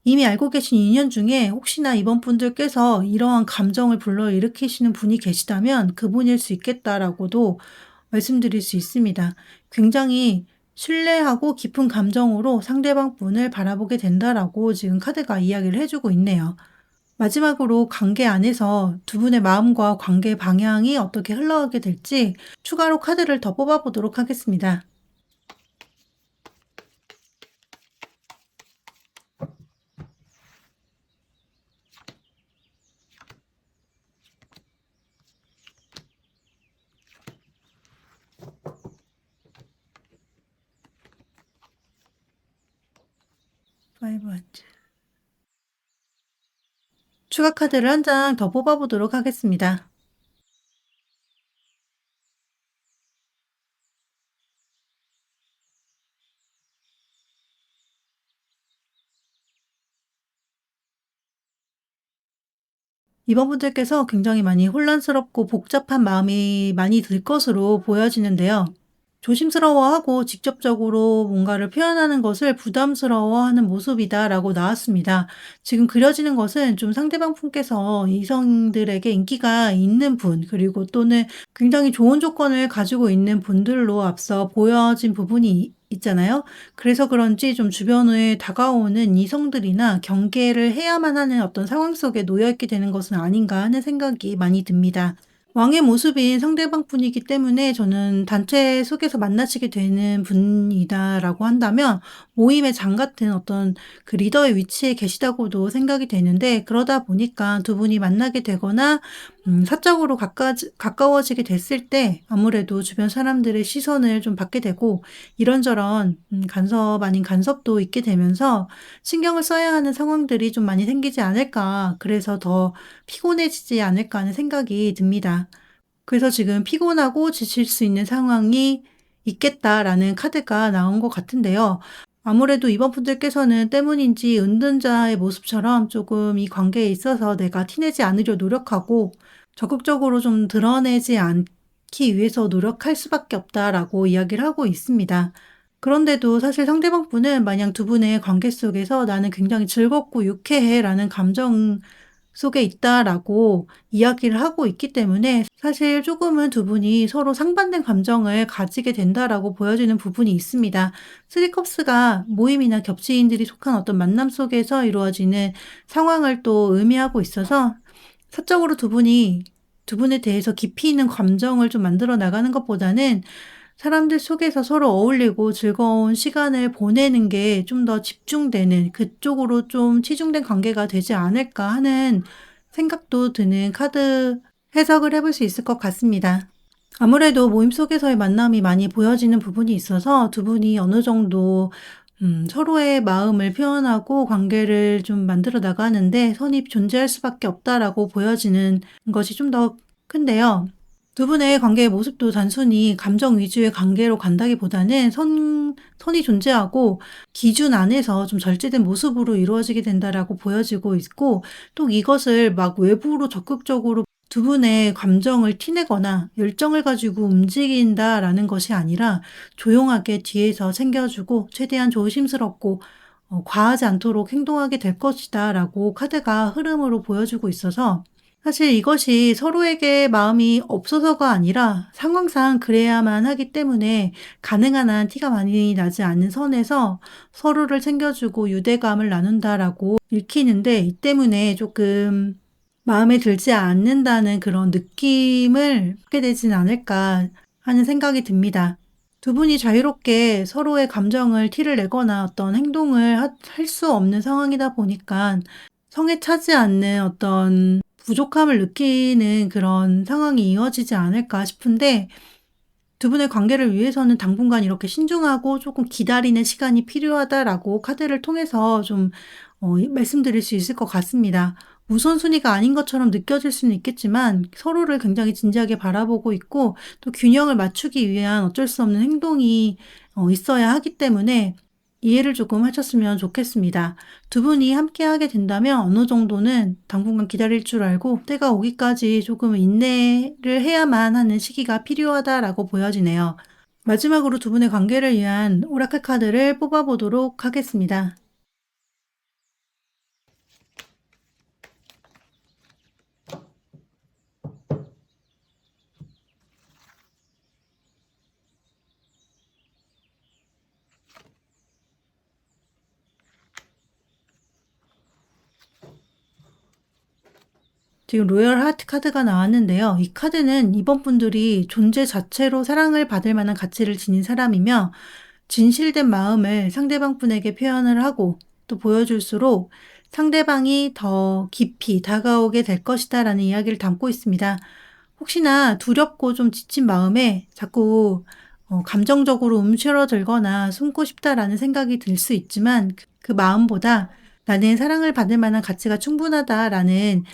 A: 이미 알고 계신 인연 중에 혹시나 이번 분들께서 이러한 감정을 불러일으키시는 분이 계시다면 '그분일 수 있겠다.'라고도 말씀드릴 수 있습니다. 굉장히 신뢰하고 깊은 감정으로 상대방 분을 바라보게 된다라고 지금 카드가 이야기를 해 주고 있네요. 마지막으로 관계 안에서 두 분의 마음과 관계 방향이 어떻게 흘러가게 될지 추가로 카드를 더 뽑아 보도록 하겠습니다. 파이브 원즈. 추가 카드를 한 장 더 뽑아보도록 하겠습니다. 이번 분들께서 굉장히 많이 혼란스럽고 복잡한 마음이 많이 들 것으로 보여지는데요. 조심스러워하고 직접적으로 뭔가를 표현하는 것을 부담스러워하는 모습이다라고 나왔습니다. 지금 그려지는 것은 좀 상대방 분께서 이성들에게 인기가 있는 분, 그리고 또는 굉장히 좋은 조건을 가지고 있는 분들로 앞서 보여진 부분이 있잖아요. 그래서 그런지 좀 주변에 다가오는 이성들이나 경계를 해야만 하는 어떤 상황 속에 놓여 있게 되는 것은 아닌가 하는 생각이 많이 듭니다. 왕의 모습인 상대방 분이기 때문에 저는 단체 속에서 만나시게 되는 분이다라고 한다면 모임의 장 같은 어떤 그 리더의 위치에 계시다고도 생각이 되는데, 그러다 보니까 두 분이 만나게 되거나 사적으로 가까워지게 됐을 때 아무래도 주변 사람들의 시선을 좀 받게 되고 이런저런 간섭 아닌 간섭도 있게 되면서 신경을 써야 하는 상황들이 좀 많이 생기지 않을까, 그래서 더 피곤해지지 않을까 하는 생각이 듭니다. 그래서 지금 피곤하고 지칠 수 있는 상황이 있겠다라는 카드가 나온 것 같은데요. 아무래도 이번 분들께서는 때문인지 은둔자의 모습처럼 조금 이 관계에 있어서 내가 티내지 않으려 노력하고 적극적으로 좀 드러내지 않기 위해서 노력할 수밖에 없다라고 이야기를 하고 있습니다. 그런데도 사실 상대방 분은 마냥 두 분의 관계 속에서 나는 굉장히 즐겁고 유쾌해라는 감정 속에 있다라고 이야기를 하고 있기 때문에 사실 조금은 두 분이 서로 상반된 감정을 가지게 된다라고 보여지는 부분이 있습니다. 스리컵스가 모임이나 겹치인들이 속한 어떤 만남 속에서 이루어지는 상황을 또 의미하고 있어서 사적으로 두 분에 대해서 깊이 있는 감정을 좀 만들어 나가는 것보다는 사람들 속에서 서로 어울리고 즐거운 시간을 보내는 게 좀 더 집중되는, 그쪽으로 좀 치중된 관계가 되지 않을까 하는 생각도 드는 카드 해석을 해볼 수 있을 것 같습니다. 아무래도 모임 속에서의 만남이 많이 보여지는 부분이 있어서 두 분이 어느 정도 서로의 마음을 표현하고 관계를 좀 만들어 나가는데 선이 존재할 수밖에 없다라고 보여지는 것이 좀 더 큰데요. 두 분의 관계의 모습도 단순히 감정 위주의 관계로 간다기보다는 선이 존재하고 기준 안에서 좀 절제된 모습으로 이루어지게 된다라고 보여지고 있고, 또 이것을 막 외부로 적극적으로 두 분의 감정을 티내거나 열정을 가지고 움직인다라는 것이 아니라 조용하게 뒤에서 챙겨주고 최대한 조심스럽고 과하지 않도록 행동하게 될 것이다라고 카드가 흐름으로 보여주고 있어서, 사실 이것이 서로에게 마음이 없어서가 아니라 상황상 그래야만 하기 때문에 가능한 한 티가 많이 나지 않는 선에서 서로를 챙겨주고 유대감을 나눈다라고 읽히는데, 이 때문에 조금 마음에 들지 않는다는 그런 느낌을 받게 되진 않을까 하는 생각이 듭니다. 두 분이 자유롭게 서로의 감정을 티를 내거나 어떤 행동을 할 수 없는 상황이다 보니까 성에 차지 않는 어떤 부족함을 느끼는 그런 상황이 이어지지 않을까 싶은데, 두 분의 관계를 위해서는 당분간 이렇게 신중하고 조금 기다리는 시간이 필요하다라고 카드를 통해서 좀 말씀드릴 수 있을 것 같습니다. 우선순위가 아닌 것처럼 느껴질 수는 있겠지만 서로를 굉장히 진지하게 바라보고 있고 또 균형을 맞추기 위한 어쩔 수 없는 행동이 있어야 하기 때문에 이해를 조금 하셨으면 좋겠습니다. 두 분이 함께하게 된다면 어느 정도는 당분간 기다릴 줄 알고 때가 오기까지 조금 인내를 해야만 하는 시기가 필요하다라고 보여지네요. 마지막으로 두 분의 관계를 위한 오라클 카드를 뽑아보도록 하겠습니다. 지금 로열 하트 카드가 나왔는데요. 이 카드는 이번 분들이 존재 자체로 사랑을 받을 만한 가치를 지닌 사람이며 진실된 마음을 상대방 분에게 표현을 하고 또 보여줄수록 상대방이 더 깊이 다가오게 될 것이다라는 이야기를 담고 있습니다. 혹시나 두렵고 좀 지친 마음에 자꾸 감정적으로 움츠러들거나 숨고 싶다라는 생각이 들 수 있지만 그 마음보다 나는 사랑을 받을 만한 가치가 충분하다라는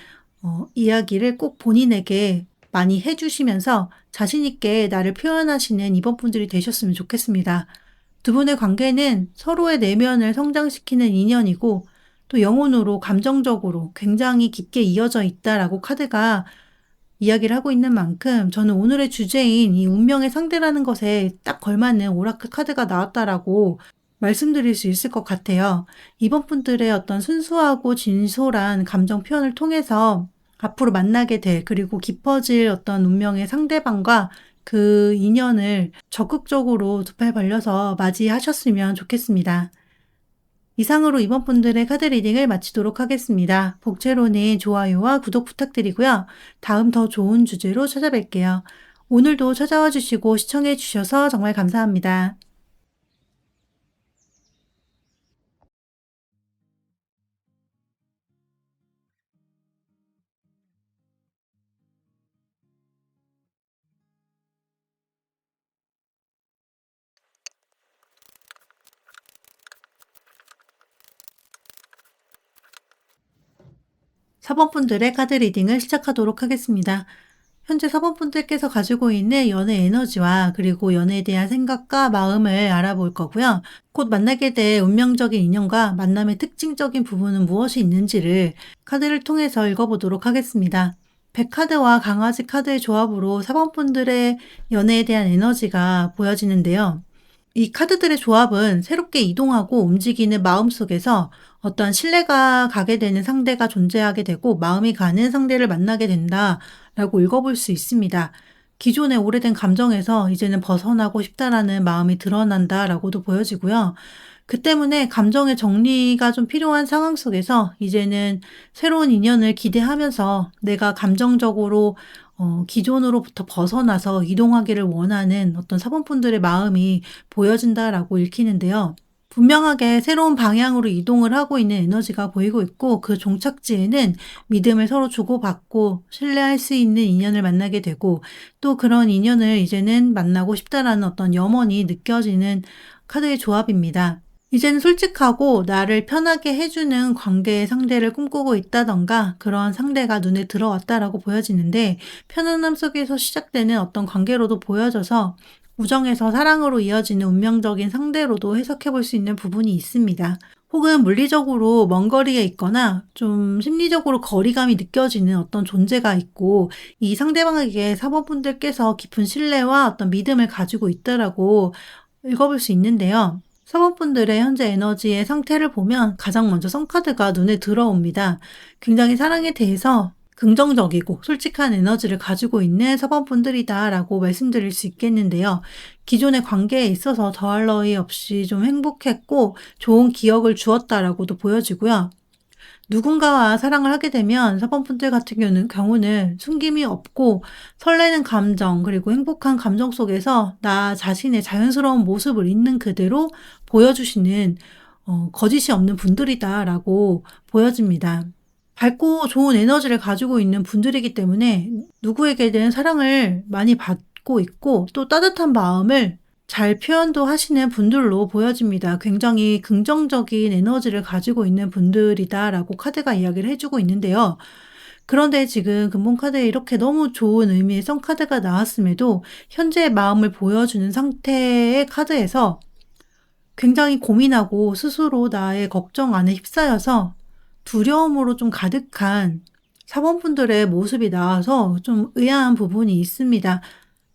A: 이야기를 꼭 본인에게 많이 해 주시면서 자신 있게 나를 표현하시는 이번 분들이 되셨으면 좋겠습니다. 두 분의 관계는 서로의 내면을 성장시키는 인연이고 또 영혼으로 감정적으로 굉장히 깊게 이어져 있다라고 카드가 이야기를 하고 있는 만큼 저는 오늘의 주제인 이 운명의 상대라는 것에 딱 걸맞는 오라클 카드가 나왔다라고 말씀드릴 수 있을 것 같아요. 이번 분들의 어떤 순수하고 진솔한 감정 표현을 통해서 앞으로 만나게 될 그리고 깊어질 어떤 운명의 상대방과 그 인연을 적극적으로 두 팔 벌려서 맞이하셨으면 좋겠습니다. 이상으로 이번 분들의 카드 리딩을 마치도록 하겠습니다. 복채로는 좋아요와 구독 부탁드리고요. 다음 더 좋은 주제로 찾아뵐게요. 오늘도 찾아와 주시고 시청해 주셔서 정말 감사합니다. 4번 분들의 카드 리딩을 시작하도록 하겠습니다. 현재 4번 분들께서 가지고 있는 연애 에너지와 그리고 연애에 대한 생각과 마음을 알아볼 거고요. 곧 만나게 될 운명적인 인연과 만남의 특징적인 부분은 무엇이 있는지를 카드를 통해서 읽어보도록 하겠습니다. 100카드와 강아지 카드의 조합으로 4번 분들의 연애에 대한 에너지가 보여지는데요. 이 카드들의 조합은 새롭게 이동하고 움직이는 마음속에서 어떤 신뢰가 가게 되는 상대가 존재하게 되고 마음이 가는 상대를 만나게 된다라고 읽어볼 수 있습니다. 기존의 오래된 감정에서 이제는 벗어나고 싶다라는 마음이 드러난다라고도 보여지고요. 그 때문에 감정의 정리가 좀 필요한 상황 속에서 이제는 새로운 인연을 기대하면서 내가 감정적으로 기존으로부터 벗어나서 이동하기를 원하는 어떤 사본분들의 마음이 보여진다라고 읽히는데요. 분명하게 새로운 방향으로 이동을 하고 있는 에너지가 보이고 있고 그 종착지에는 믿음을 서로 주고받고 신뢰할 수 있는 인연을 만나게 되고 또 그런 인연을 이제는 만나고 싶다라는 어떤 염원이 느껴지는 카드의 조합입니다. 이제는 솔직하고 나를 편하게 해주는 관계의 상대를 꿈꾸고 있다던가 그런 상대가 눈에 들어왔다라고 보여지는데 편안함 속에서 시작되는 어떤 관계로도 보여져서 우정에서 사랑으로 이어지는 운명적인 상대로도 해석해 볼 수 있는 부분이 있습니다. 혹은 물리적으로 먼 거리에 있거나 좀 심리적으로 거리감이 느껴지는 어떤 존재가 있고 이 상대방에게 사모분들께서 깊은 신뢰와 어떤 믿음을 가지고 있다라고 읽어볼 수 있는데요. 사모분들의 현재 에너지의 상태를 보면 가장 먼저 선카드가 눈에 들어옵니다. 굉장히 사랑에 대해서 긍정적이고 솔직한 에너지를 가지고 있는 사범분들이다라고 말씀드릴 수 있겠는데요. 기존의 관계에 있어서 더할 나위 없이 좀 행복했고 좋은 기억을 주었다라고도 보여지고요. 누군가와 사랑을 하게 되면 사범분들 같은 경우는 숨김이 없고 설레는 감정 그리고 행복한 감정 속에서 나 자신의 자연스러운 모습을 있는 그대로 보여주시는 거짓이 없는 분들이다라고 보여집니다. 밝고 좋은 에너지를 가지고 있는 분들이기 때문에 누구에게든 사랑을 많이 받고 있고 또 따뜻한 마음을 잘 표현도 하시는 분들로 보여집니다. 굉장히 긍정적인 에너지를 가지고 있는 분들이다라고 카드가 이야기를 해주고 있는데요. 그런데 지금 근본 카드에 이렇게 너무 좋은 의미의 선카드가 나왔음에도 현재의 마음을 보여주는 상태의 카드에서 굉장히 고민하고 스스로 나의 걱정 안에 휩싸여서 두려움으로 좀 가득한 사범분들의 모습이 나와서 좀 의아한 부분이 있습니다.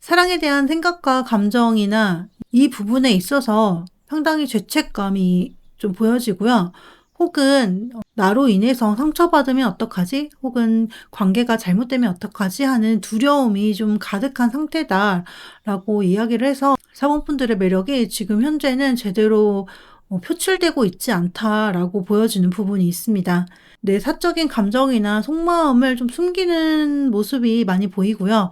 A: 사랑에 대한 생각과 감정이나 이 부분에 있어서 상당히 죄책감이 좀 보여지고요. 혹은 나로 인해서 상처받으면 어떡하지? 혹은 관계가 잘못되면 어떡하지? 하는 두려움이 좀 가득한 상태다라고 이야기를 해서 사범분들의 매력이 지금 현재는 제대로 표출되고 있지 않다라고 보여지는 부분이 있습니다. 내 사적인 감정이나 속마음을 좀 숨기는 모습이 많이 보이고요.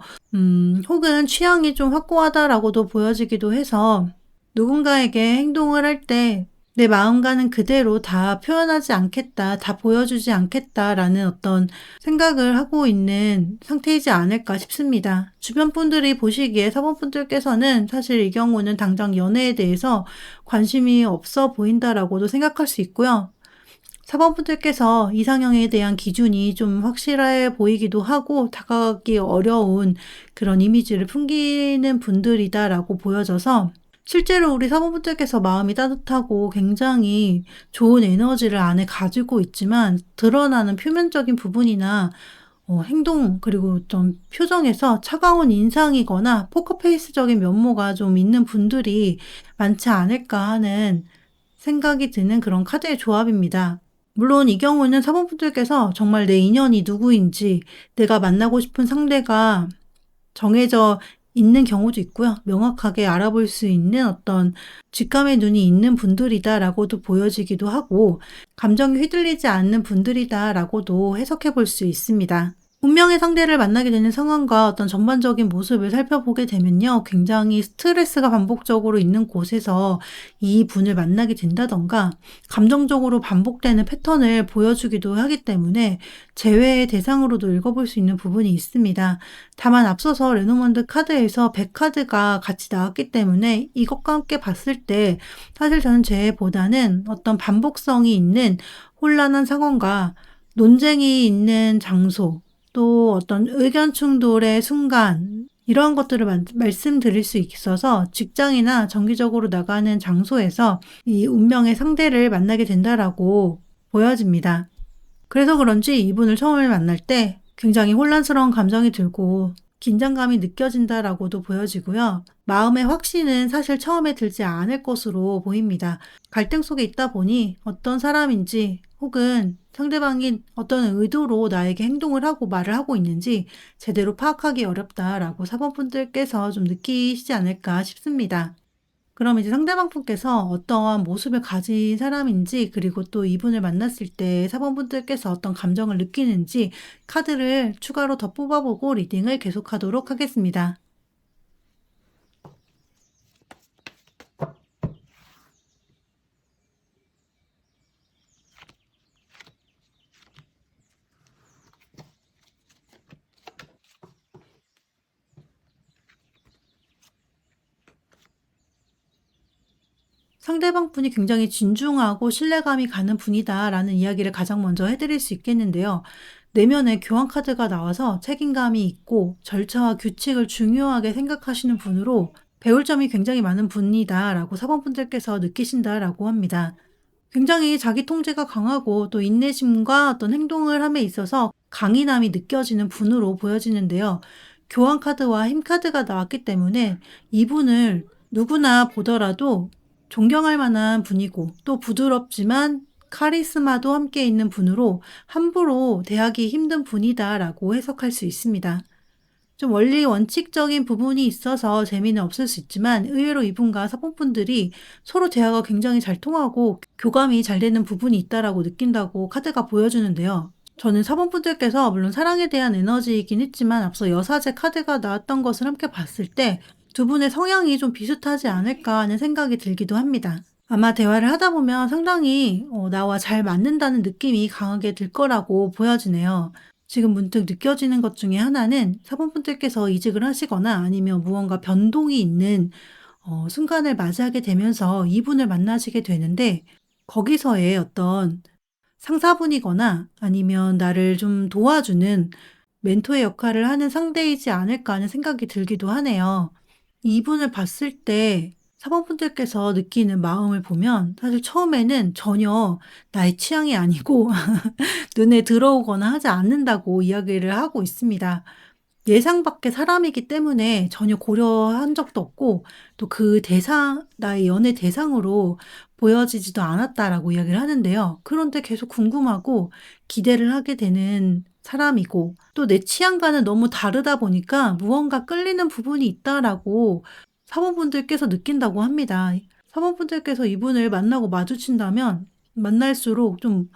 A: 혹은 취향이 좀 확고하다라고도 보여지기도 해서 누군가에게 행동을 할 때 내 마음 가는 그대로 다 표현하지 않겠다, 다 보여주지 않겠다라는 어떤 생각을 하고 있는 상태이지 않을까 싶습니다. 주변 분들이 보시기에 사범분들께서는 사실 이 경우는 당장 연애에 대해서 관심이 없어 보인다라고도 생각할 수 있고요. 사번분들께서 이상형에 대한 기준이 좀 확실해 보이기도 하고 다가가기 어려운 그런 이미지를 풍기는 분들이다라고 보여져서 실제로 우리 사모분들께서 마음이 따뜻하고 굉장히 좋은 에너지를 안에 가지고 있지만 드러나는 표면적인 부분이나 행동 그리고 좀 표정에서 차가운 인상이거나 포커페이스적인 면모가 좀 있는 분들이 많지 않을까 하는 생각이 드는 그런 카드의 조합입니다. 물론 이 경우는 사모분들께서 정말 내 인연이 누구인지 내가 만나고 싶은 상대가 정해져 있는 경우도 있고요. 명확하게 알아볼 수 있는 어떤 직감의 눈이 있는 분들이다라고도 보여지기도 하고 감정이 휘둘리지 않는 분들이다라고도 해석해 볼 수 있습니다. 운명의 상대를 만나게 되는 상황과 어떤 전반적인 모습을 살펴보게 되면요. 굉장히 스트레스가 반복적으로 있는 곳에서 이 분을 만나게 된다던가 감정적으로 반복되는 패턴을 보여주기도 하기 때문에 재회의 대상으로도 읽어볼 수 있는 부분이 있습니다. 다만 앞서서 레노먼드 카드에서 100카드가 같이 나왔기 때문에 이것과 함께 봤을 때 사실 저는 재회보다는 어떤 반복성이 있는 혼란한 상황과 논쟁이 있는 장소 또 어떤 의견 충돌의 순간 이러한 것들을 말씀드릴 수 있어서 직장이나 정기적으로 나가는 장소에서 이 운명의 상대를 만나게 된다라고 보여집니다. 그래서 그런지 이분을 처음에 만날 때 굉장히 혼란스러운 감정이 들고 긴장감이 느껴진다라고도 보여지고요. 마음의 확신은 사실 처음에 들지 않을 것으로 보입니다. 갈등 속에 있다 보니 어떤 사람인지 혹은 상대방이 어떤 의도로 나에게 행동을 하고 말을 하고 있는지 제대로 파악하기 어렵다라고 사번분들께서 좀 느끼시지 않을까 싶습니다. 그럼 이제 상대방 분께서 어떠한 모습을 가진 사람인지 그리고 또 이분을 만났을 때 사번분들께서 어떤 감정을 느끼는지 카드를 추가로 더 뽑아보고 리딩을 계속하도록 하겠습니다. 상대방 분이 굉장히 진중하고 신뢰감이 가는 분이다라는 이야기를 가장 먼저 해드릴 수 있겠는데요. 내면에 교환 카드가 나와서 책임감이 있고 절차와 규칙을 중요하게 생각하시는 분으로 배울 점이 굉장히 많은 분이다라고 사번분들께서 느끼신다라고 합니다. 굉장히 자기 통제가 강하고 또 인내심과 어떤 행동을 함에 있어서 강인함이 느껴지는 분으로 보여지는데요. 교환 카드와 힘 카드가 나왔기 때문에 이분을 누구나 보더라도 존경할 만한 분이고 또 부드럽지만 카리스마도 함께 있는 분으로 함부로 대하기 힘든 분이다라고 해석할 수 있습니다. 좀 원리 원칙적인 부분이 있어서 재미는 없을 수 있지만 의외로 이분과 사본분들이 서로 대화가 굉장히 잘 통하고 교감이 잘 되는 부분이 있다라고 느낀다고 카드가 보여주는데요. 저는 사본분들께서 물론 사랑에 대한 에너지이긴 했지만 앞서 여사제 카드가 나왔던 것을 함께 봤을 때 두 분의 성향이 좀 비슷하지 않을까 하는 생각이 들기도 합니다. 아마 대화를 하다 보면 상당히 나와 잘 맞는다는 느낌이 강하게 들 거라고 보여지네요. 지금 문득 느껴지는 것 중에 하나는 사본분들께서 이직을 하시거나 아니면 무언가 변동이 있는 순간을 맞이하게 되면서 이분을 만나시게 되는데 거기서의 어떤 상사분이거나 아니면 나를 좀 도와주는 멘토의 역할을 하는 상대이지 않을까 하는 생각이 들기도 하네요. 이분을 봤을 때 사모분들께서 느끼는 마음을 보면 사실 처음에는 전혀 나의 취향이 아니고 눈에 들어오거나 하지 않는다고 이야기를 하고 있습니다. 예상 밖의 사람이기 때문에 전혀 고려한 적도 없고 또 그 대상 나의 연애 대상으로 보여지지도 않았다라고 이야기를 하는데요. 그런데 계속 궁금하고 기대를 하게 되는 사람이고 또 내 취향과는 너무 다르다 보니까 무언가 끌리는 부분이 있다라고 사모분들께서 느낀다고 합니다. 사모분들께서 이분을 만나고 마주친다면 만날수록 좀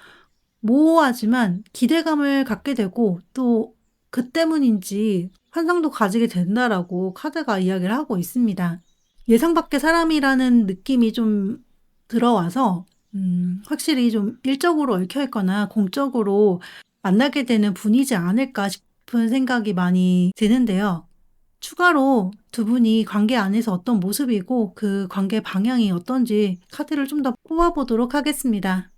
A: 모호하지만 기대감을 갖게 되고 또 그 때문인지 환상도 가지게 된다라고 카드가 이야기를 하고 있습니다. 예상 밖의 사람이라는 느낌이 좀 들어와서 확실히 좀 일적으로 얽혀 있거나 공적으로 만나게 되는 분이지 않을까 싶은 생각이 많이 드는데요. 추가로 두 분이 관계 안에서 어떤 모습이고 그 관계 방향이 어떤지 카드를 좀 더 뽑아보도록 하겠습니다.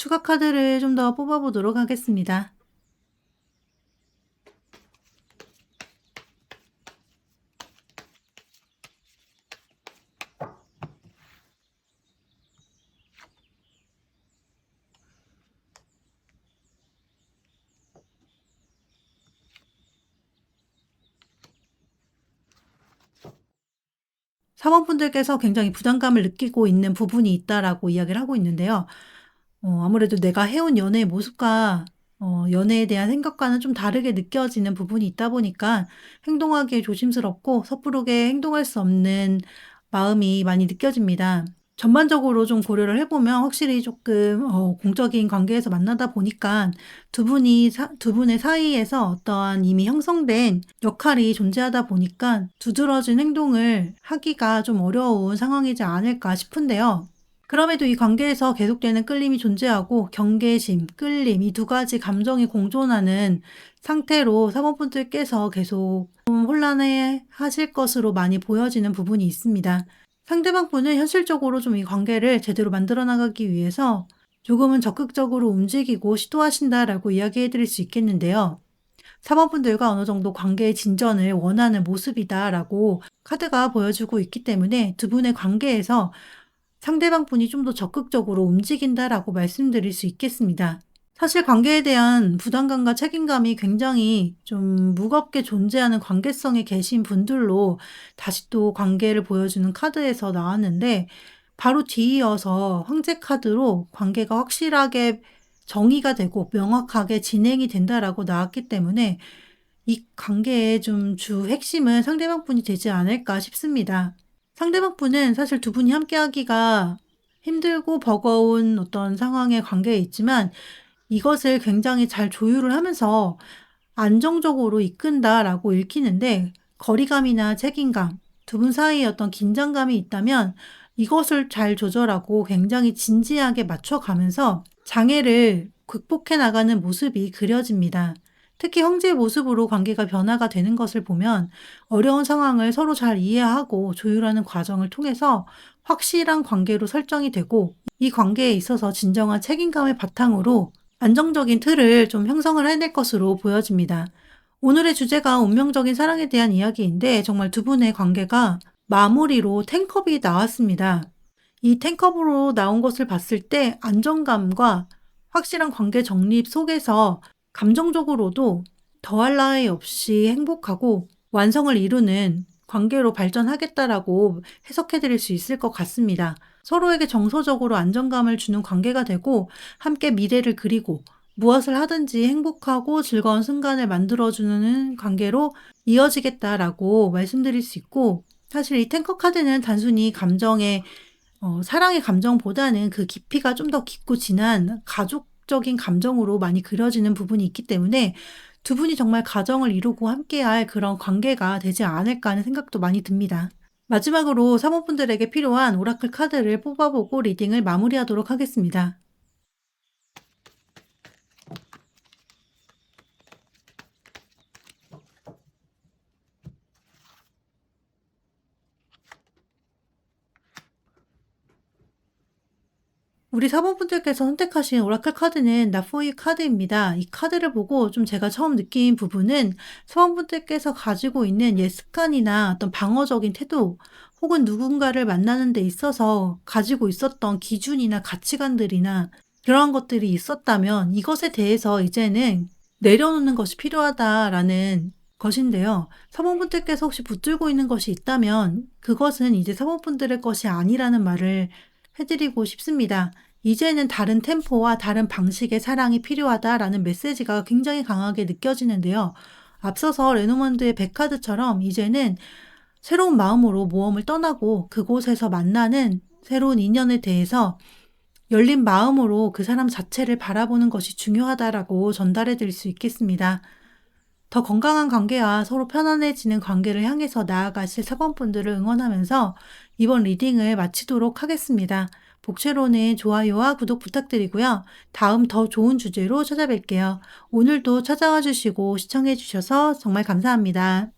A: 추가 카드를 좀 더 뽑아보도록 하겠습니다. '사원분들께서 굉장히 부담감을 느끼고 있는 부분이 있다.'라고 이야기를 하고 있는데요. 아무래도 내가 해온 연애의 모습과 연애에 대한 생각과는 좀 다르게 느껴지는 부분이 있다 보니까 행동하기에 조심스럽고 섣부르게 행동할 수 없는 마음이 많이 느껴집니다. 전반적으로 좀 고려를 해 보면 확실히 조금 공적인 관계에서 만나다 보니까 두 분의 사이에서 어떠한 이미 형성된 역할이 존재하다 보니까 두드러진 행동을 하기가 좀 어려운 상황이지 않을까 싶은데요. 그럼에도 이 관계에서 계속되는 끌림이 존재하고 경계심, 끌림 이 두 가지 감정이 공존하는 상태로 사모분들께서 계속 좀 혼란해 하실 것으로 많이 보여지는 부분이 있습니다. 상대방 분은 현실적으로 좀 이 관계를 제대로 만들어 나가기 위해서 조금은 적극적으로 움직이고 시도하신다라고 이야기해 드릴 수 있겠는데요. 사모분들과 어느 정도 관계의 진전을 원하는 모습이다라고 카드가 보여주고 있기 때문에 두 분의 관계에서 상대방 분이 좀 더 적극적으로 움직인다라고 말씀드릴 수 있겠습니다. 사실 관계에 대한 부담감과 책임감이 굉장히 좀 무겁게 존재하는 관계성에 계신 분들로 다시 또 관계를 보여주는 카드에서 나왔는데 바로 뒤이어서 황제 카드로 관계가 확실하게 정의가 되고 명확하게 진행이 된다라고 나왔기 때문에 이 관계의 좀 주 핵심은 상대방 분이 되지 않을까 싶습니다. 상대방 분은 사실 두 분이 함께하기가 힘들고 버거운 어떤 상황의 관계에 있지만 이것을 굉장히 잘 조율을 하면서 안정적으로 이끈다라고 읽히는데 거리감이나 책임감, 두 분 사이에 어떤 긴장감이 있다면 이것을 잘 조절하고 굉장히 진지하게 맞춰가면서 장애를 극복해 나가는 모습이 그려집니다. 특히 형제의 모습으로 관계가 변화가 되는 것을 보면 어려운 상황을 서로 잘 이해하고 조율하는 과정을 통해서 확실한 관계로 설정이 되고 이 관계에 있어서 진정한 책임감을 바탕으로 안정적인 틀을 좀 형성을 해낼 것으로 보여집니다. 오늘의 주제가 운명적인 사랑에 대한 이야기인데 정말 두 분의 관계가 마무리로 텐컵이 나왔습니다. 이 텐컵으로 나온 것을 봤을 때 안정감과 확실한 관계 정립 속에서 감정적으로도 더할 나위 없이 행복하고 완성을 이루는 관계로 발전하겠다라고 해석해 드릴 수 있을 것 같습니다. 서로에게 정서적으로 안정감을 주는 관계가 되고 함께 미래를 그리고 무엇을 하든지 행복하고 즐거운 순간을 만들어주는 관계로 이어지겠다라고 말씀드릴 수 있고 사실 이 탱커 카드는 단순히 사랑의 감정보다는 그 깊이가 좀 더 깊고 진한 가족적인 감정으로 많이 그려지는 부분이 있기 때문에 두 분이 정말 가정을 이루고 함께할 그런 관계가 되지 않을까 하는 생각도 많이 듭니다. 마지막으로 사모분들에게 필요한 오라클 카드를 뽑아보고 리딩을 마무리하도록 하겠습니다. 우리 사모분들께서 선택하신 오라클 카드는 나포이 카드입니다. 이 카드를 보고 좀 제가 처음 느낀 부분은 사모분들께서 가지고 있는 옛 습관이나 어떤 방어적인 태도 혹은 누군가를 만나는 데 있어서 가지고 있었던 기준이나 가치관들이나 그러한 것들이 있었다면 이것에 대해서 이제는 내려놓는 것이 필요하다라는 것인데요. 사모분들께서 혹시 붙들고 있는 것이 있다면 그것은 이제 사모분들의 것이 아니라는 말을 해드리고 싶습니다. 이제는 다른 템포와 다른 방식의 사랑이 필요하다라는 메시지가 굉장히 강하게 느껴지는데요. 앞서서 레노먼드의 백카드처럼 이제는 새로운 마음으로 모험을 떠나고 그곳에서 만나는 새로운 인연에 대해서 열린 마음으로 그 사람 자체를 바라보는 것이 중요하다라고 전달해 드릴 수 있겠습니다. 더 건강한 관계와 서로 편안해지는 관계를 향해서 나아가실 사번분들을 응원하면서 이번 리딩을 마치도록 하겠습니다. 복채로는 좋아요와 구독 부탁드리고요. 다음 더 좋은 주제로 찾아뵐게요. 오늘도 찾아와 주시고 시청해 주셔서 정말 감사합니다.